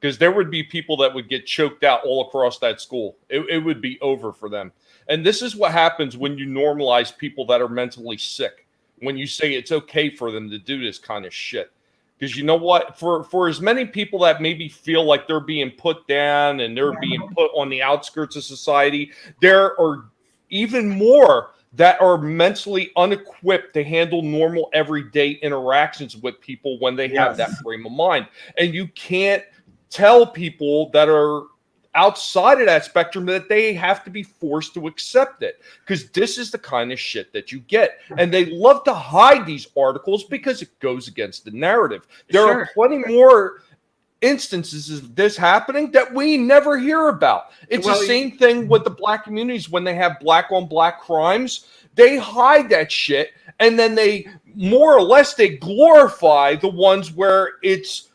Because there would be people that would get choked out all across that school. It would be over for them. And this is what happens when you normalize people that are mentally sick. When you say it's okay for them to do this kind of shit. Because you know what? For as many people that maybe feel like they're being put down and they're being put on the outskirts of society, there are even more that are mentally unequipped to handle normal everyday interactions with people when they have that frame of mind. And you can't tell people that are outside of that spectrum that they have to be forced to accept it, because this is the kind of shit that you get. And they love to hide these articles because it goes against the narrative. There are plenty more instances of this happening that we never hear about. It's the same thing with the black communities when they have black on black crimes. They hide that shit, and then they more or less they glorify the ones where it's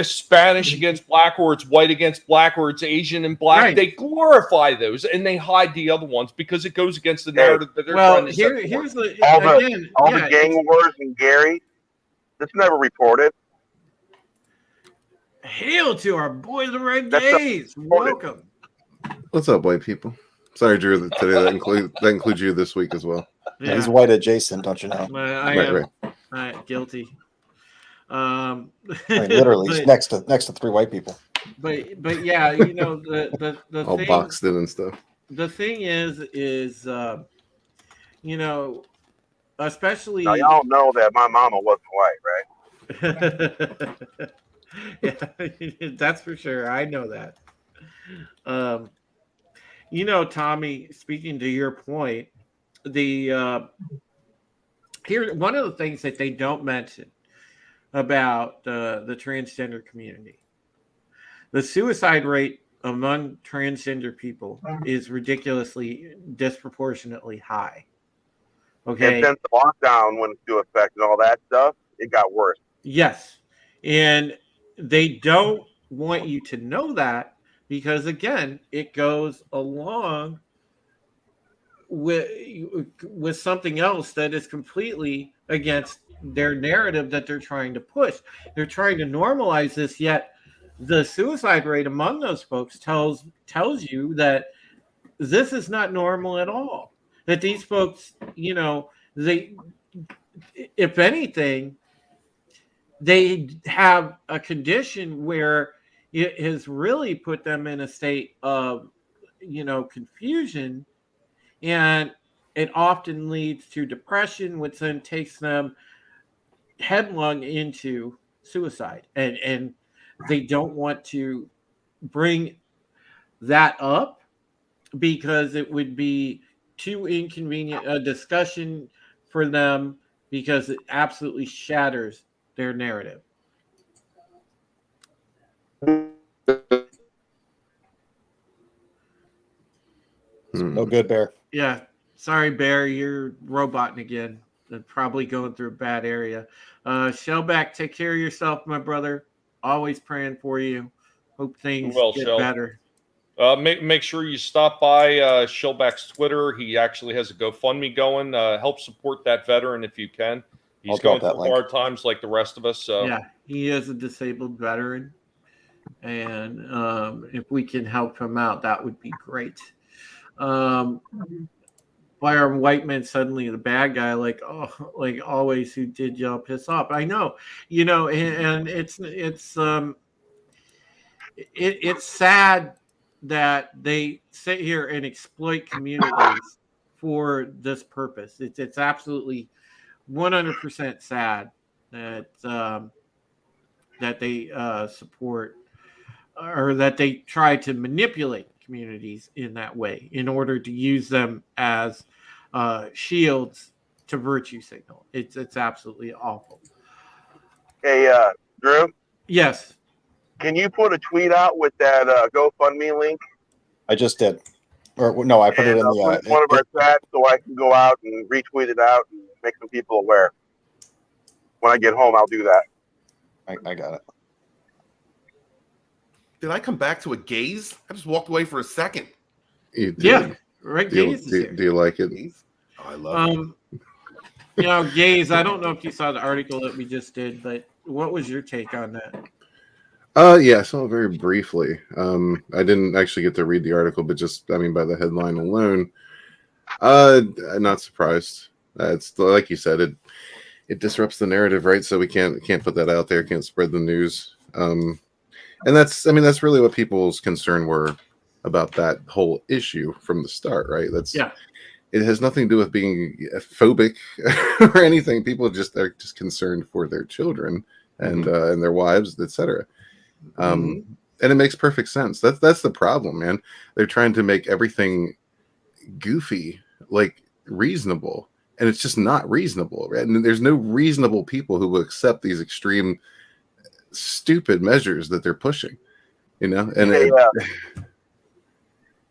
Spanish against black, or it's white against black, or it's Asian and black. Right. They glorify those, and they hide the other ones because it goes against the narrative that they're trying to set here's the gang wars in Gary. This never reported. Hail to our boys of Red Days. Welcome. What's up, white people? Sorry, Drew, that today that includes you this week as well. Yeah. He's white adjacent, don't you know? Right. Guilty. I mean, literally, he's next to three white people. But yeah, you know the all thing, boxed in and stuff. The thing is you know, especially now, y'all know that my mama wasn't white, right? Yeah, that's for sure. I know that. You know, Tommy, speaking to your point, here one of the things that they don't mention about the transgender community, the suicide rate among transgender people is ridiculously disproportionately high. Okay, and since the lockdown went into effect and all that stuff, it got worse. Yes, and they don't want you to know that because, again, it goes along with something else that is completely against their narrative that they're trying to push. They're trying to normalize this, yet the suicide rate among those folks tells you that this is not normal at all. That these folks, you know, they, if anything, they have a condition where it has really put them in a state of, confusion, and it often leads to depression, which then takes them headlong into suicide, and they don't want to bring that up because it would be too inconvenient a discussion for them, because it absolutely shatters their narrative. No good, Bear. Yeah, sorry, Bear, you're roboting again. And probably going through a bad area. Shellback, take care of yourself, my brother. Always praying for you. Hope things Well, get Shell. better. Make sure you stop by Shellback's Twitter. He actually has a GoFundMe going. Help support that veteran if you can. I'll He's drop going that through link. hard times like the rest of us. So Yeah, he is a disabled veteran, and if we can help him out, that would be great. Byron Whiteman suddenly the bad guy, like always, who did y'all piss off? I know, and it's sad that they sit here and exploit communities for this purpose. It's absolutely 100% sad that that they support, or that they try to manipulate communities in that way in order to use them as shields to virtue signal. It's absolutely awful. Hey, Drew, Yes. can you put a tweet out with that GoFundMe link? I just did. Or no, I put it in Put the. it in one of our chats so I can go out and retweet it out and make some people aware. When I get home, I'll do that. I got it. Did I come back to a gaze? I just walked away for a second. You did. Yeah. Right. Do you, Gaze is here. do you like it? Gaze? Oh, I love it. Gaze, I don't know if you saw the article that we just did, but what was your take on that? Yeah, I saw it very briefly. I didn't actually get to read the article, but just, by the headline alone, I'm not surprised. It's like you said, it disrupts the narrative, right? So we can't put that out there, can't spread the news. And that's really what people's concern were about that whole issue from the start, right? It has nothing to do with being phobic or anything. People are just concerned for their children and their wives, etc. And it makes perfect sense. That's the problem, man. They're trying to make everything goofy, like reasonable, and it's just not reasonable, right? And there's no reasonable people who will accept these extreme, stupid measures that they're pushing, And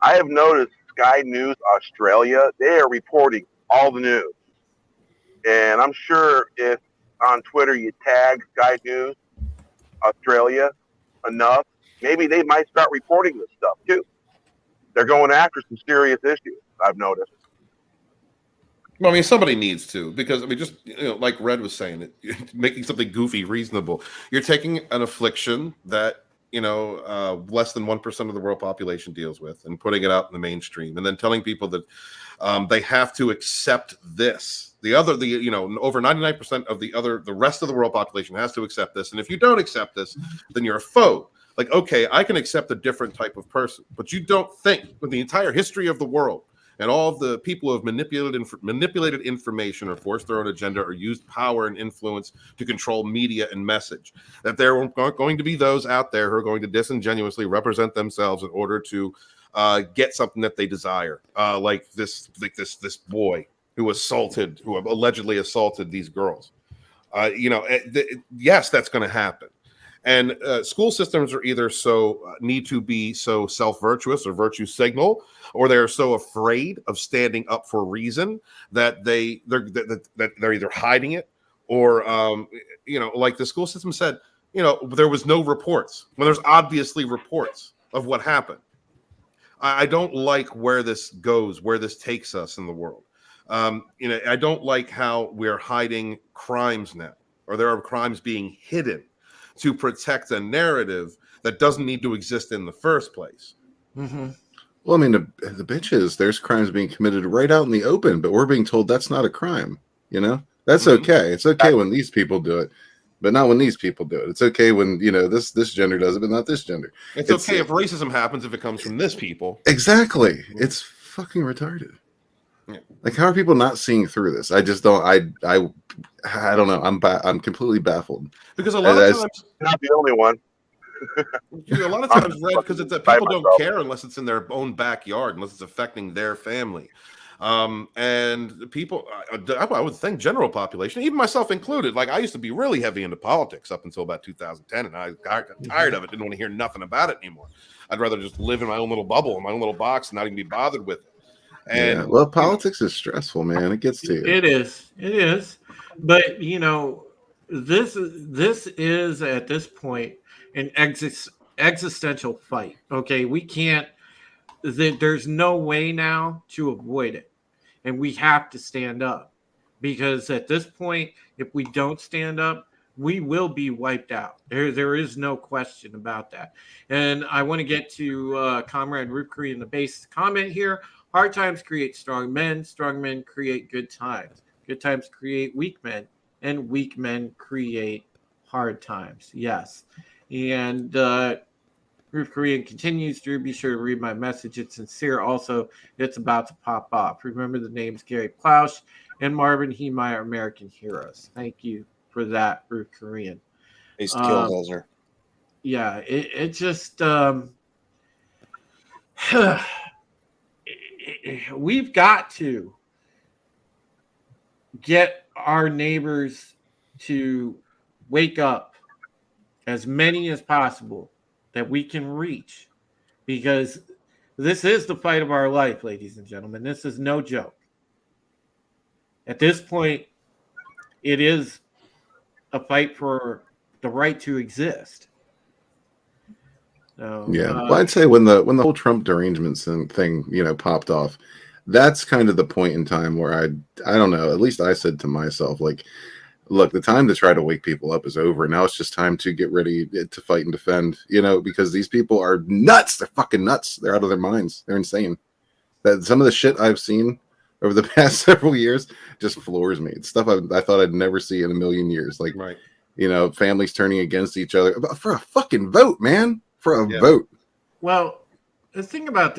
I have noticed Sky News Australia, they are reporting all the news. And I'm sure if on Twitter you tag Sky News Australia enough, maybe they might start reporting this stuff too. They're going after some serious issues, I've noticed. Well, somebody needs to, because just like Red was saying, making something goofy reasonable. You're taking an affliction that less than 1% of the world population deals with, and putting it out in the mainstream, and then telling people that they have to accept this. Over 99% of the rest of the world population has to accept this, and if you don't accept this, then you're a foe. Like, okay, I can accept a different type of person, but you don't think with the entire history of the world and all of the people who have manipulated information or forced their own agenda or used power and influence to control media and message, that there are going to be those out there who are going to disingenuously represent themselves in order to get something that they desire, like this boy who allegedly assaulted these girls. Yes, that's going to happen. And school systems are either need to be so self-virtuous or virtue signal, or they're so afraid of standing up for reason that they're either hiding it, or like the school system said, there was no reports when there's obviously reports of what happened. I don't like where this goes, where this takes us in the world. I don't like how we're hiding crimes now, or there are crimes being hidden to protect a narrative that doesn't need to exist in the first place. Mm-hmm. Well, the bitch is, there's crimes being committed right out in the open, but we're being told that's not a crime. You know, that's Mhm. okay. It's okay when these people do it, but not when these people do it. It's okay when, you know, this gender does it, but not this gender. It's okay if racism happens if it comes from this people. Exactly. It's fucking retarded. Yeah. Like, how are people not seeing through this? I just don't. I don't know. I'm completely baffled. Because a lot of times, Not the only one. a lot of times, Red, because it's that people don't care unless it's in their own backyard, unless it's affecting their family. And people, I would think general population, even myself included, like I used to be really heavy into politics up until about 2010, and I got tired of it, didn't want to hear nothing about it anymore. I'd rather just live in my own little bubble, in my own little box, and not even be bothered with it. And yeah, well, politics is stressful, man. It gets to you. It is. But you know, this is at this point an existential fight. Okay, we can't. There's no way now to avoid it, and we have to stand up because at this point, if we don't stand up, we will be wiped out. There is no question about that. And I want to get to Comrade Rupkri in the base comment here. Hard times create strong men create good times. Good times create weak men, and weak men create hard times. Yes. And Ruth Korean continues, Drew, be sure to read my message. It's sincere. Also, it's about to pop off. Remember the names Gary Plausch and Marvin Heemeyer are American heroes. Thank you for that, Ruth Korean. He's Killdozer. Yeah, it just we've got to get our neighbors to wake up, as many as possible that we can reach, because this is the fight of our life, ladies and gentlemen. This is no joke. At this point, it is a fight for the right to exist. So, yeah, well, I'd say when the whole Trump derangements thing, you know, popped off, that's kind of the point in time where I don't know, at least I said to myself, like, look, the time to try to wake people up is over. Now it's just time to get ready to fight and defend, you know, because these people are nuts. They're fucking nuts. They're out of their minds. They're insane. That some of the shit I've seen over the past several years just floors me. It's stuff I thought I'd never see in a million years. Like, right. You know, families turning against each other for a fucking vote, man. For a vote. Well, the thing about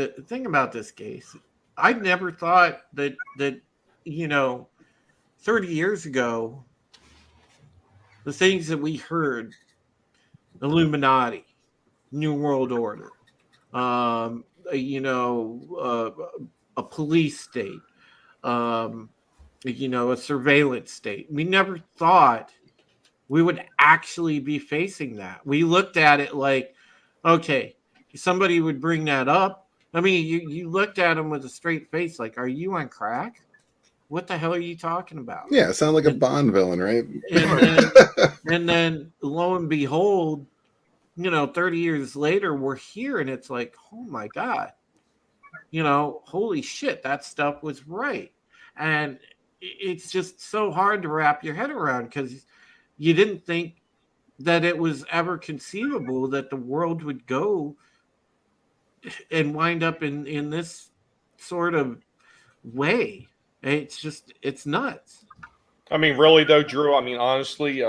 this case, I never thought that you know, 30 years ago, the things that we heard, Illuminati, New World Order, you know, a police state, you know, a surveillance state. We never thought we would actually be facing that. We looked at it like, okay, somebody would bring that up. I mean, you looked at him with a straight face, like, are you on crack? What the hell are you talking about? Yeah, sound like a Bond villain, right? And then lo and behold, you know, 30 years later, we're here, and it's like, oh my God, you know, holy shit, that stuff was right. And it's just so hard to wrap your head around, because you didn't think that it was ever conceivable that the world would go and wind up in this sort of way. It's nuts. I mean, really though, Drew. I mean, honestly,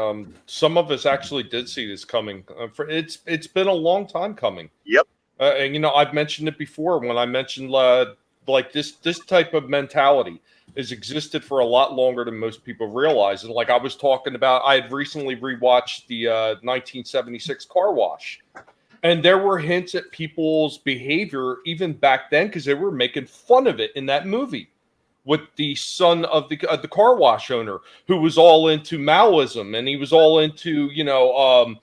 some of us actually did see this coming. It's been a long time coming. Yep. And you know, I've mentioned it before when I mentioned like this type of mentality has existed for a lot longer than most people realize. And like I was talking about, I had recently rewatched the 1976 Car Wash, and there were hints at people's behavior even back then because they were making fun of it in that movie, with the son of the car wash owner who was all into Maoism, and he was all into, you know,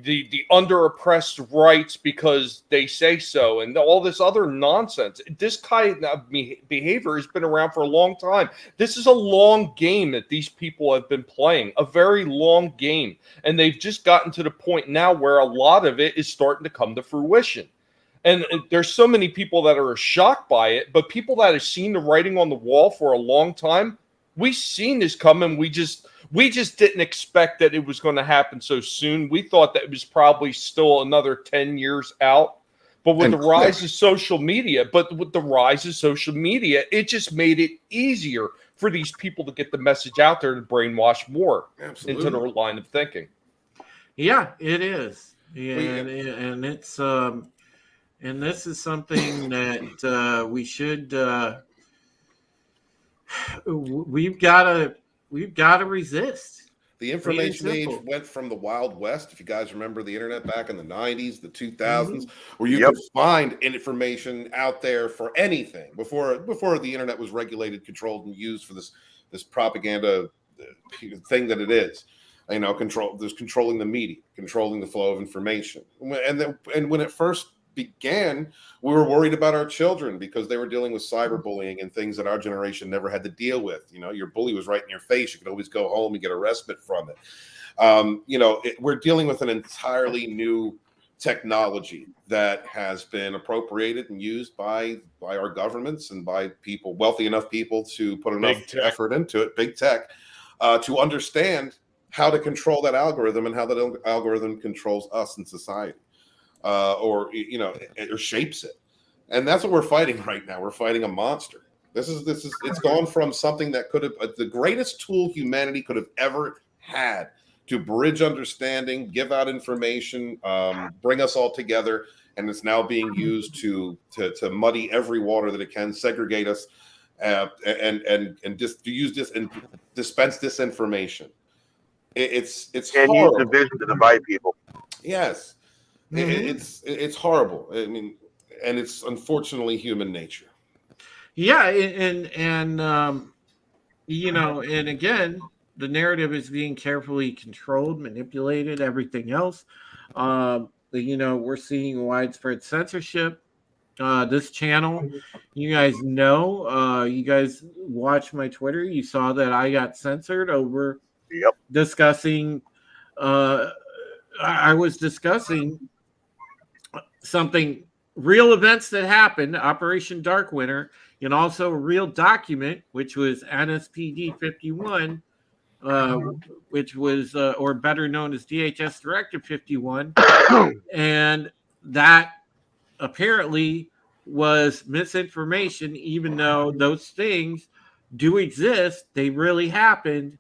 the under oppressed rights because they say so, and all this other nonsense. This kind of behavior has been around for a long time. This is a long game that these people have been playing, a very long game, and they've just gotten to the point now where a lot of it is starting to come to fruition. And there's so many people that are shocked by it, but people that have seen the writing on the wall for a long time, we've seen this coming. We just didn't expect that it was going to happen so soon. We thought that it was probably still another 10 years out. But with the rise of social media, it just made it easier for these people to get the message out there to brainwash more Absolutely. into their line of thinking. Yeah, it is. And it's and this is something that we should we've got to resist. The information age went from the Wild West. If you guys remember the internet back in the 90s, the 2000s, where you could find information out there for anything before the internet was regulated, controlled, and used for this propaganda thing that it is. You know, controlling the media, controlling the flow of information. And when it first began, we were worried about our children because they were dealing with cyberbullying and things that our generation never had to deal with. You know, your bully was right in your face. You could always go home and get a respite from it. We're dealing with an entirely new technology that has been appropriated and used by our governments and by people, wealthy enough people, to put enough effort into it, big tech, to understand how to control that algorithm and how that algorithm controls us in society. Or shapes it, and that's what we're fighting right now. We're fighting a monster. It's gone from something that could have the greatest tool humanity could have ever had to bridge understanding, give out information, bring us all together, and it's now being used to muddy every water that it can, segregate us, and just to use this and dispense disinformation. It's and horrible. use division to divide people. Yes. It's horrible. I mean, and it's unfortunately human nature. Yeah, and and again, the narrative is being carefully controlled, manipulated, everything else. We're seeing widespread censorship. This channel, you guys know, you guys watch my Twitter. You saw that I got censored over discussing. I was discussing something, real events that happened, Operation Dark Winter, and also a real document, which was NSPD 51, which was, or better known as DHS Directive 51. And that apparently was misinformation, even though those things do exist, they really happened,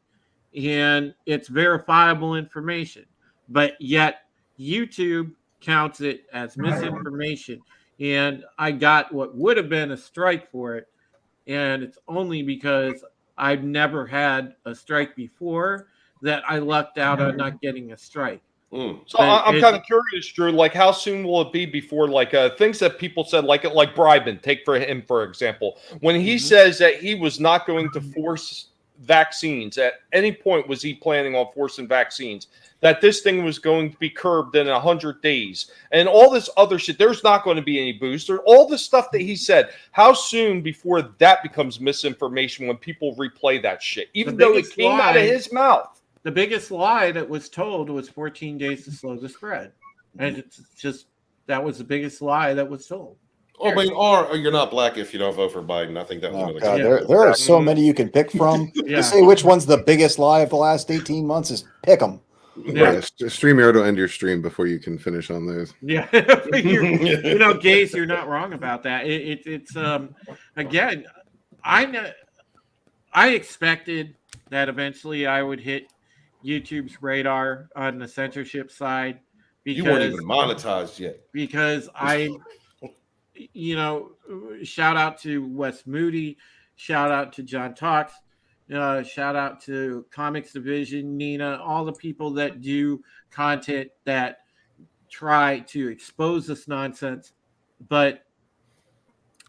and it's verifiable information. But yet YouTube counts it as misinformation, and I got what would have been a strike for it, and it's only because I've never had a strike before that I lucked out on not getting a strike. So I'm kind of curious, Drew, like how soon will it be before things that people said, like Bryben, take for him, for example, when he says that he was not going to force vaccines, at any point was he planning on forcing vaccines, that this thing was going to be curbed in 100 days and all this other shit, there's not going to be any booster, all the stuff that he said, how soon before that becomes misinformation when people replay that shit, even though it came out of his mouth? The biggest lie that was told was 14 days to slow the spread, and it's just, that was the biggest lie that was told. Oh, but you're not black if you don't vote for Biden. I think that was another. God, there are so many you can pick from. To say which one's the biggest lie of the last 18 months is pick them. Yeah, StreamYard will end your stream before you can finish on those. Yeah, Gaze, you're not wrong about that. It's again, I expected that eventually I would hit YouTube's radar on the censorship side. Because, you weren't even monetized yet. Because shout out to Wes Moody, shout out to John Talks, shout out to Comics Division, Nina, all the people that do content that try to expose this nonsense. But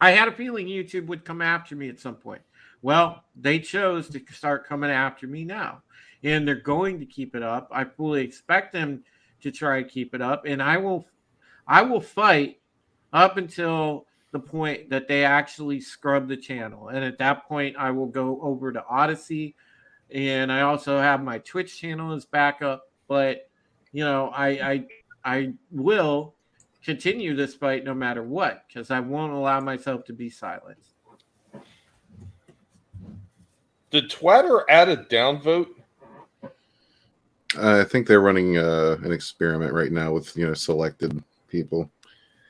I had a feeling YouTube would come after me at some point. Well, they chose to start coming after me now, and they're going to keep it up. I fully expect them to try to keep it up, and I will fight up until the point that they actually scrub the channel. And at that point, I will go over to Odyssey, and I also have my Twitch channel as backup. But I will continue this fight no matter what, because I won't allow myself to be silenced. Did Twitter add a downvote? I think they're running an experiment right now with selected people.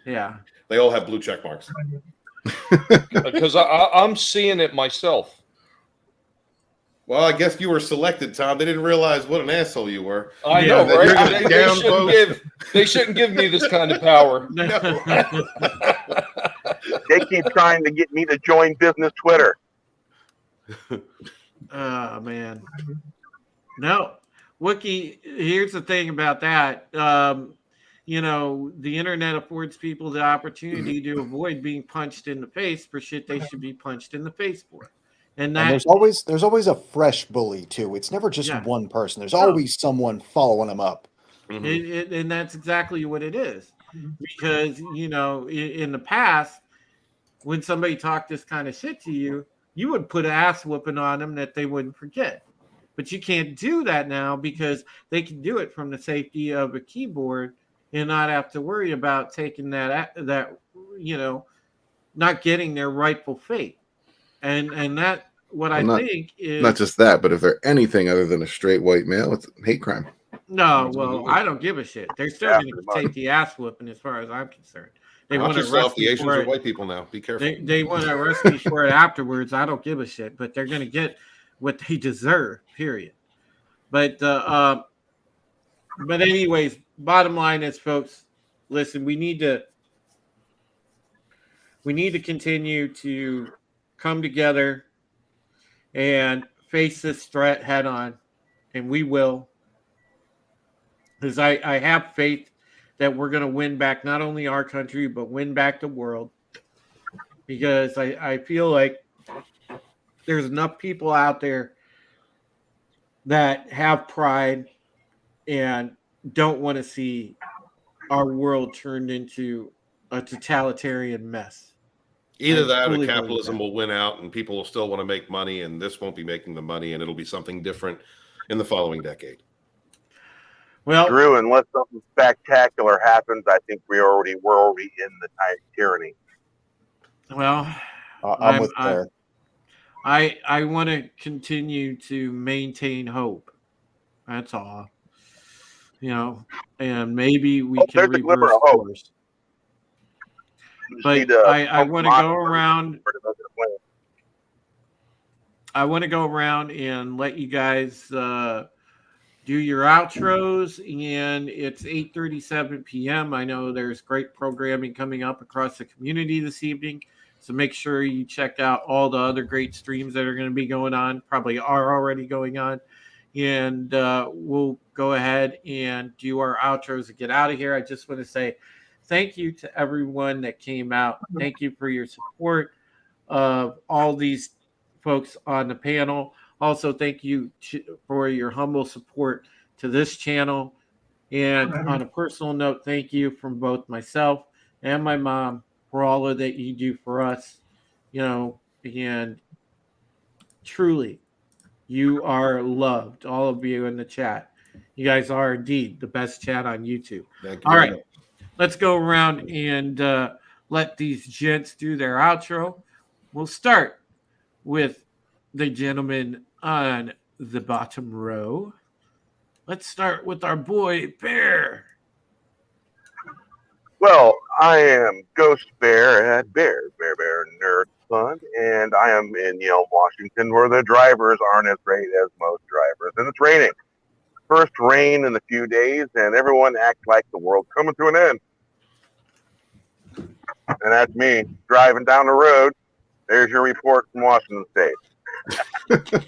Yeah, they all have blue check marks. Because I'm seeing it myself. Well, I guess you were selected, Tom. They didn't realize what an asshole you were. I Yeah, know, that you're right? gonna downvote. They shouldn't give me this kind of power. They keep trying to get me to join business Twitter. Oh man. No. Wookie, here's the thing about that. You know, the internet affords people the opportunity to avoid being punched in the face for shit they should be punched in the face for. And And that there's always a fresh bully too. It's never just Yeah. one person. There's No. always someone following them up. and that's exactly what it is. Because, you know, in the past, when somebody talked this kind of shit to you, you would put an ass whooping on them that they wouldn't forget. But you can't do that now because they can do it from the safety of a keyboard and not have to worry about taking that you know, not getting their rightful fate. And that what I Well, think is Not just that, but if they're anything other than a straight white male, it's a hate crime. no, well, I don't give a shit. They're still Yeah, going to pretty much. take the ass whooping as far as I'm concerned. They Watch want to yourself. arrest The me Asians for are it. white people now. Be careful. They want to arrest me for it afterwards. I don't give a shit, but they're going to get what they deserve. Period. But anyways, bottom line is, folks, listen. We need to continue to come together and face this threat head on, and we will. Because I have faith that we're going to win back not only our country, but win back the world. Because I feel like there's enough people out there that have pride and don't want to see our world turned into a totalitarian mess. Either I that or fully believe capitalism that. will win out and people will still want to make money, and this won't be making the money, and it'll be something different in the following decade. Well, Drew, unless something spectacular happens, I think we're already in the tyranny. well, I'm with Claire. I want to continue to maintain hope. That's all. You know, and maybe we can there's a glimmer reverse of hope. course. You just But need to I pump want to them go out around. for the plan. I want to go around and let you guys do your outros. And it's 8:37 p.m. I know there's great programming coming up across the community this evening. So make sure you check out all the other great streams that are going to be going on, probably are already going on. And we'll go ahead and do our outros and get out of here. I just want to say thank you to everyone that came out. Thank you for your support of all these folks on the panel. Also, thank you for your humble support to this channel. And on a personal note, thank you from both myself and my mom for all of that you do for us. You know, and truly, you are loved, all of you in the chat. You guys are indeed the best chat on YouTube. Thank you. All right, let's go around and let these gents do their outro. We'll start with the gentleman on the bottom row. Let's start with our boy Bear. Well, I am Ghost Bear at Bear Nerd Fun, and I am in Washington, where the drivers aren't as great as most drivers, and it's raining. First rain in a few days, and everyone acts like the world's coming to an end. And that's me driving down the road. There's your report from Washington State.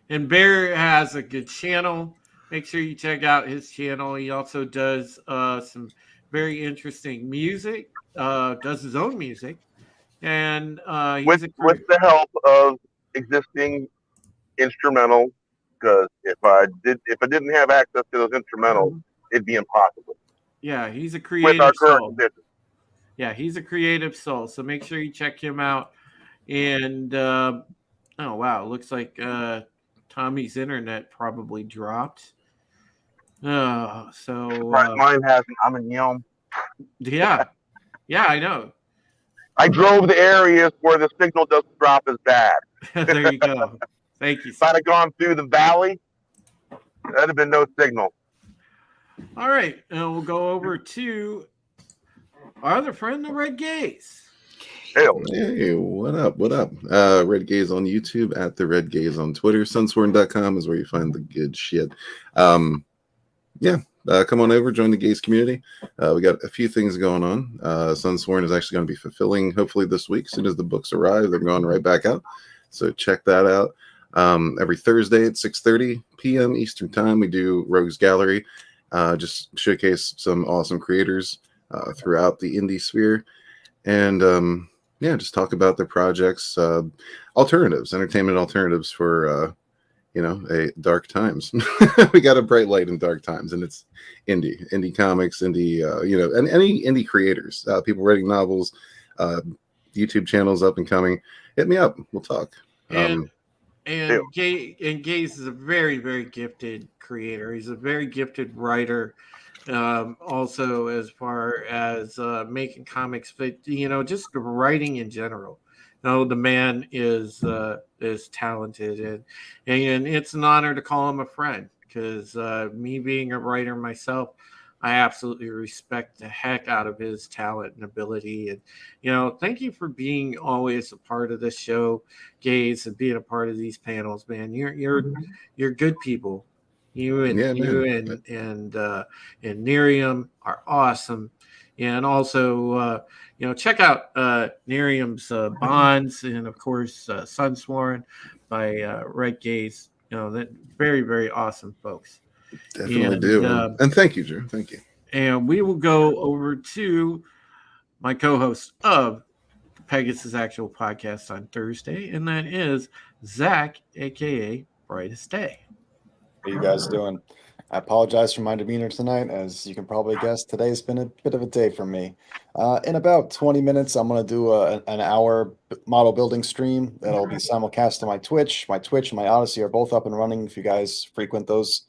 And Bear has a good channel. Make sure you check out his channel. He also does some very interesting music, does his own music. And with the help of existing instrumentals, because if I didn't have access to those instrumentals, it'd be impossible. Yeah, he's a With creative our current soul. conditions. Yeah, he's a creative soul. So make sure you check him out. And oh wow, looks like Tommy's internet probably dropped. Mine hasn't. I'm in Yelm. Yeah, I know. I drove the areas where the signal doesn't drop as bad. There you go. Thank you. If I'd have gone through the valley, that'd have been no signal. All right, and we'll go over to our other friend, the Red Gaze. Hell, Hey, what up? What up? Red Gaze on YouTube, at the Red Gaze on Twitter. Sunsworn.com is where you find the good shit. Yeah, come on over, join the Gaze community. We got a few things going on. Sunsworn is actually going to be fulfilling, hopefully this week. As soon as the books arrive, they're going right back out. So check that out. Every Thursday at 6:30 p.m. Eastern Time, we do Rogues Gallery. Just showcase some awesome creators throughout the indie sphere. And yeah, just talk about their projects, entertainment alternatives for dark times. We got a bright light in dark times, and it's indie comics, and any indie creators, people writing novels, YouTube channels up and coming. Hit me up, we'll talk. And Gaze is a very, very gifted creator. He's a very gifted writer. Also, as far as making comics, but just writing in general. The man is talented, and it's an honor to call him a friend, because me being a writer myself, I absolutely respect the heck out of his talent and ability. And thank you for being always a part of this show, Gaze, and being a part of these panels, man. You're good people. You and Nerium are awesome. And also, check out Nerium's Bonds, and of course, Sunsworn by Red Gaze. That very, very awesome folks. Definitely do. And thank you, Drew. Thank you. And we will go over to my co-host of Pegasus Actual Podcast on Thursday, and that is Zach, aka Brightest Day. How you guys doing? I apologize for my demeanor tonight. As you can probably guess, today's been a bit of a day for me. In about 20 minutes, I'm going to do an hour model building stream that'll be simulcast to my Twitch. My Twitch and my Odyssey are both up and running. If you guys frequent those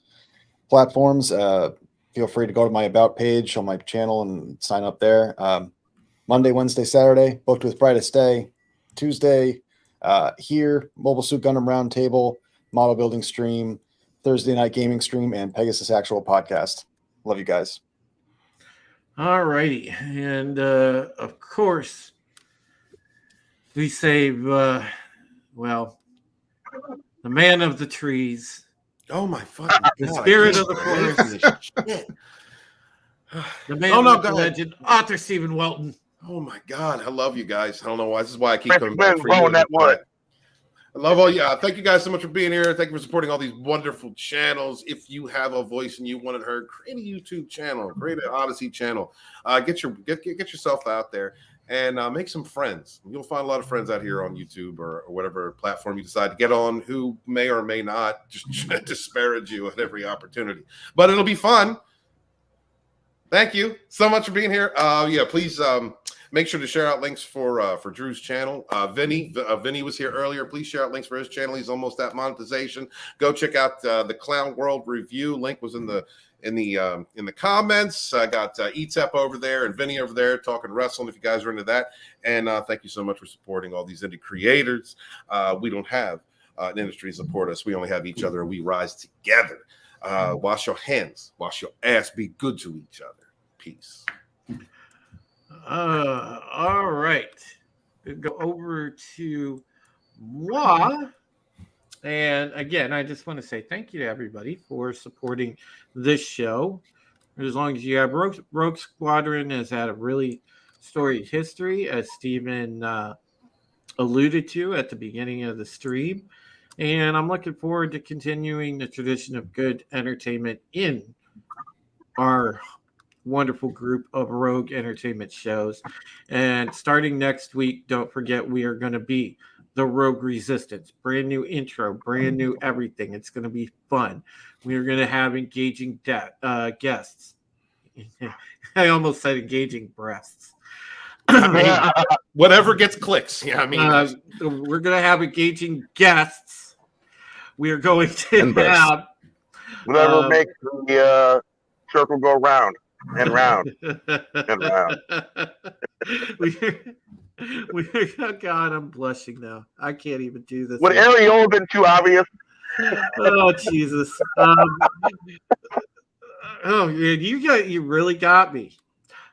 platforms, feel free to go to my About page on my channel and sign up there. Monday, Wednesday, Saturday, booked with Brightest Day. Tuesday, here, Mobile Suit Gundam Roundtable, model building stream, Thursday night gaming stream, and Pegasus Actual Podcast. Love you guys. All righty. And of course, we save, the man of the trees. Oh my fucking the God, spirit of the forest. The man of the legend, author Stephen Welton. Oh my God, I love you guys. I don't know why. This is why I keep coming Best back for man you. blowing that wood. I love all you. Thank you guys so much for being here. Thank you for supporting all these wonderful channels. If you have a voice and you want it heard, create a YouTube channel, create an Odyssey channel. Get yourself out there and make some friends. You'll find a lot of friends out here on YouTube or whatever platform you decide to get on, who may or may not just disparage you at every opportunity. But it'll be fun. Thank you so much for being here. Please make sure to share out links for Drew's channel. Vinny was here earlier. Please share out links for his channel. He's almost at monetization. Go check out the Clown World Review. Link was in the comments. I got ETEP over there and Vinny over there talking wrestling. If you guys are into that, and thank you so much for supporting all these indie creators. We don't have an industry to support us. We only have each other, and we rise together. Wash your hands, wash your ass, be good to each other. Peace. All right. We'll go over to moi. And again, I just want to say thank you to everybody for supporting this show. As long as you have Rogue Squadron has had a really storied history, as Stephen alluded to at the beginning of the stream. And I'm looking forward to continuing the tradition of good entertainment in our wonderful group of Rogue Entertainment shows. And starting next week, don't forget, we are going to be the Rogue Resistance. Brand new intro, brand new everything. It's going to be fun. We are going to have engaging guests. I almost said engaging breasts. Whatever gets clicks. Yeah, I mean, we're going to have engaging guests. We are going to have whatever makes the circle go round and round and round. God, I'm blushing now. I can't even do this. Would areola been too obvious? Oh Jesus! Oh man, you really got me.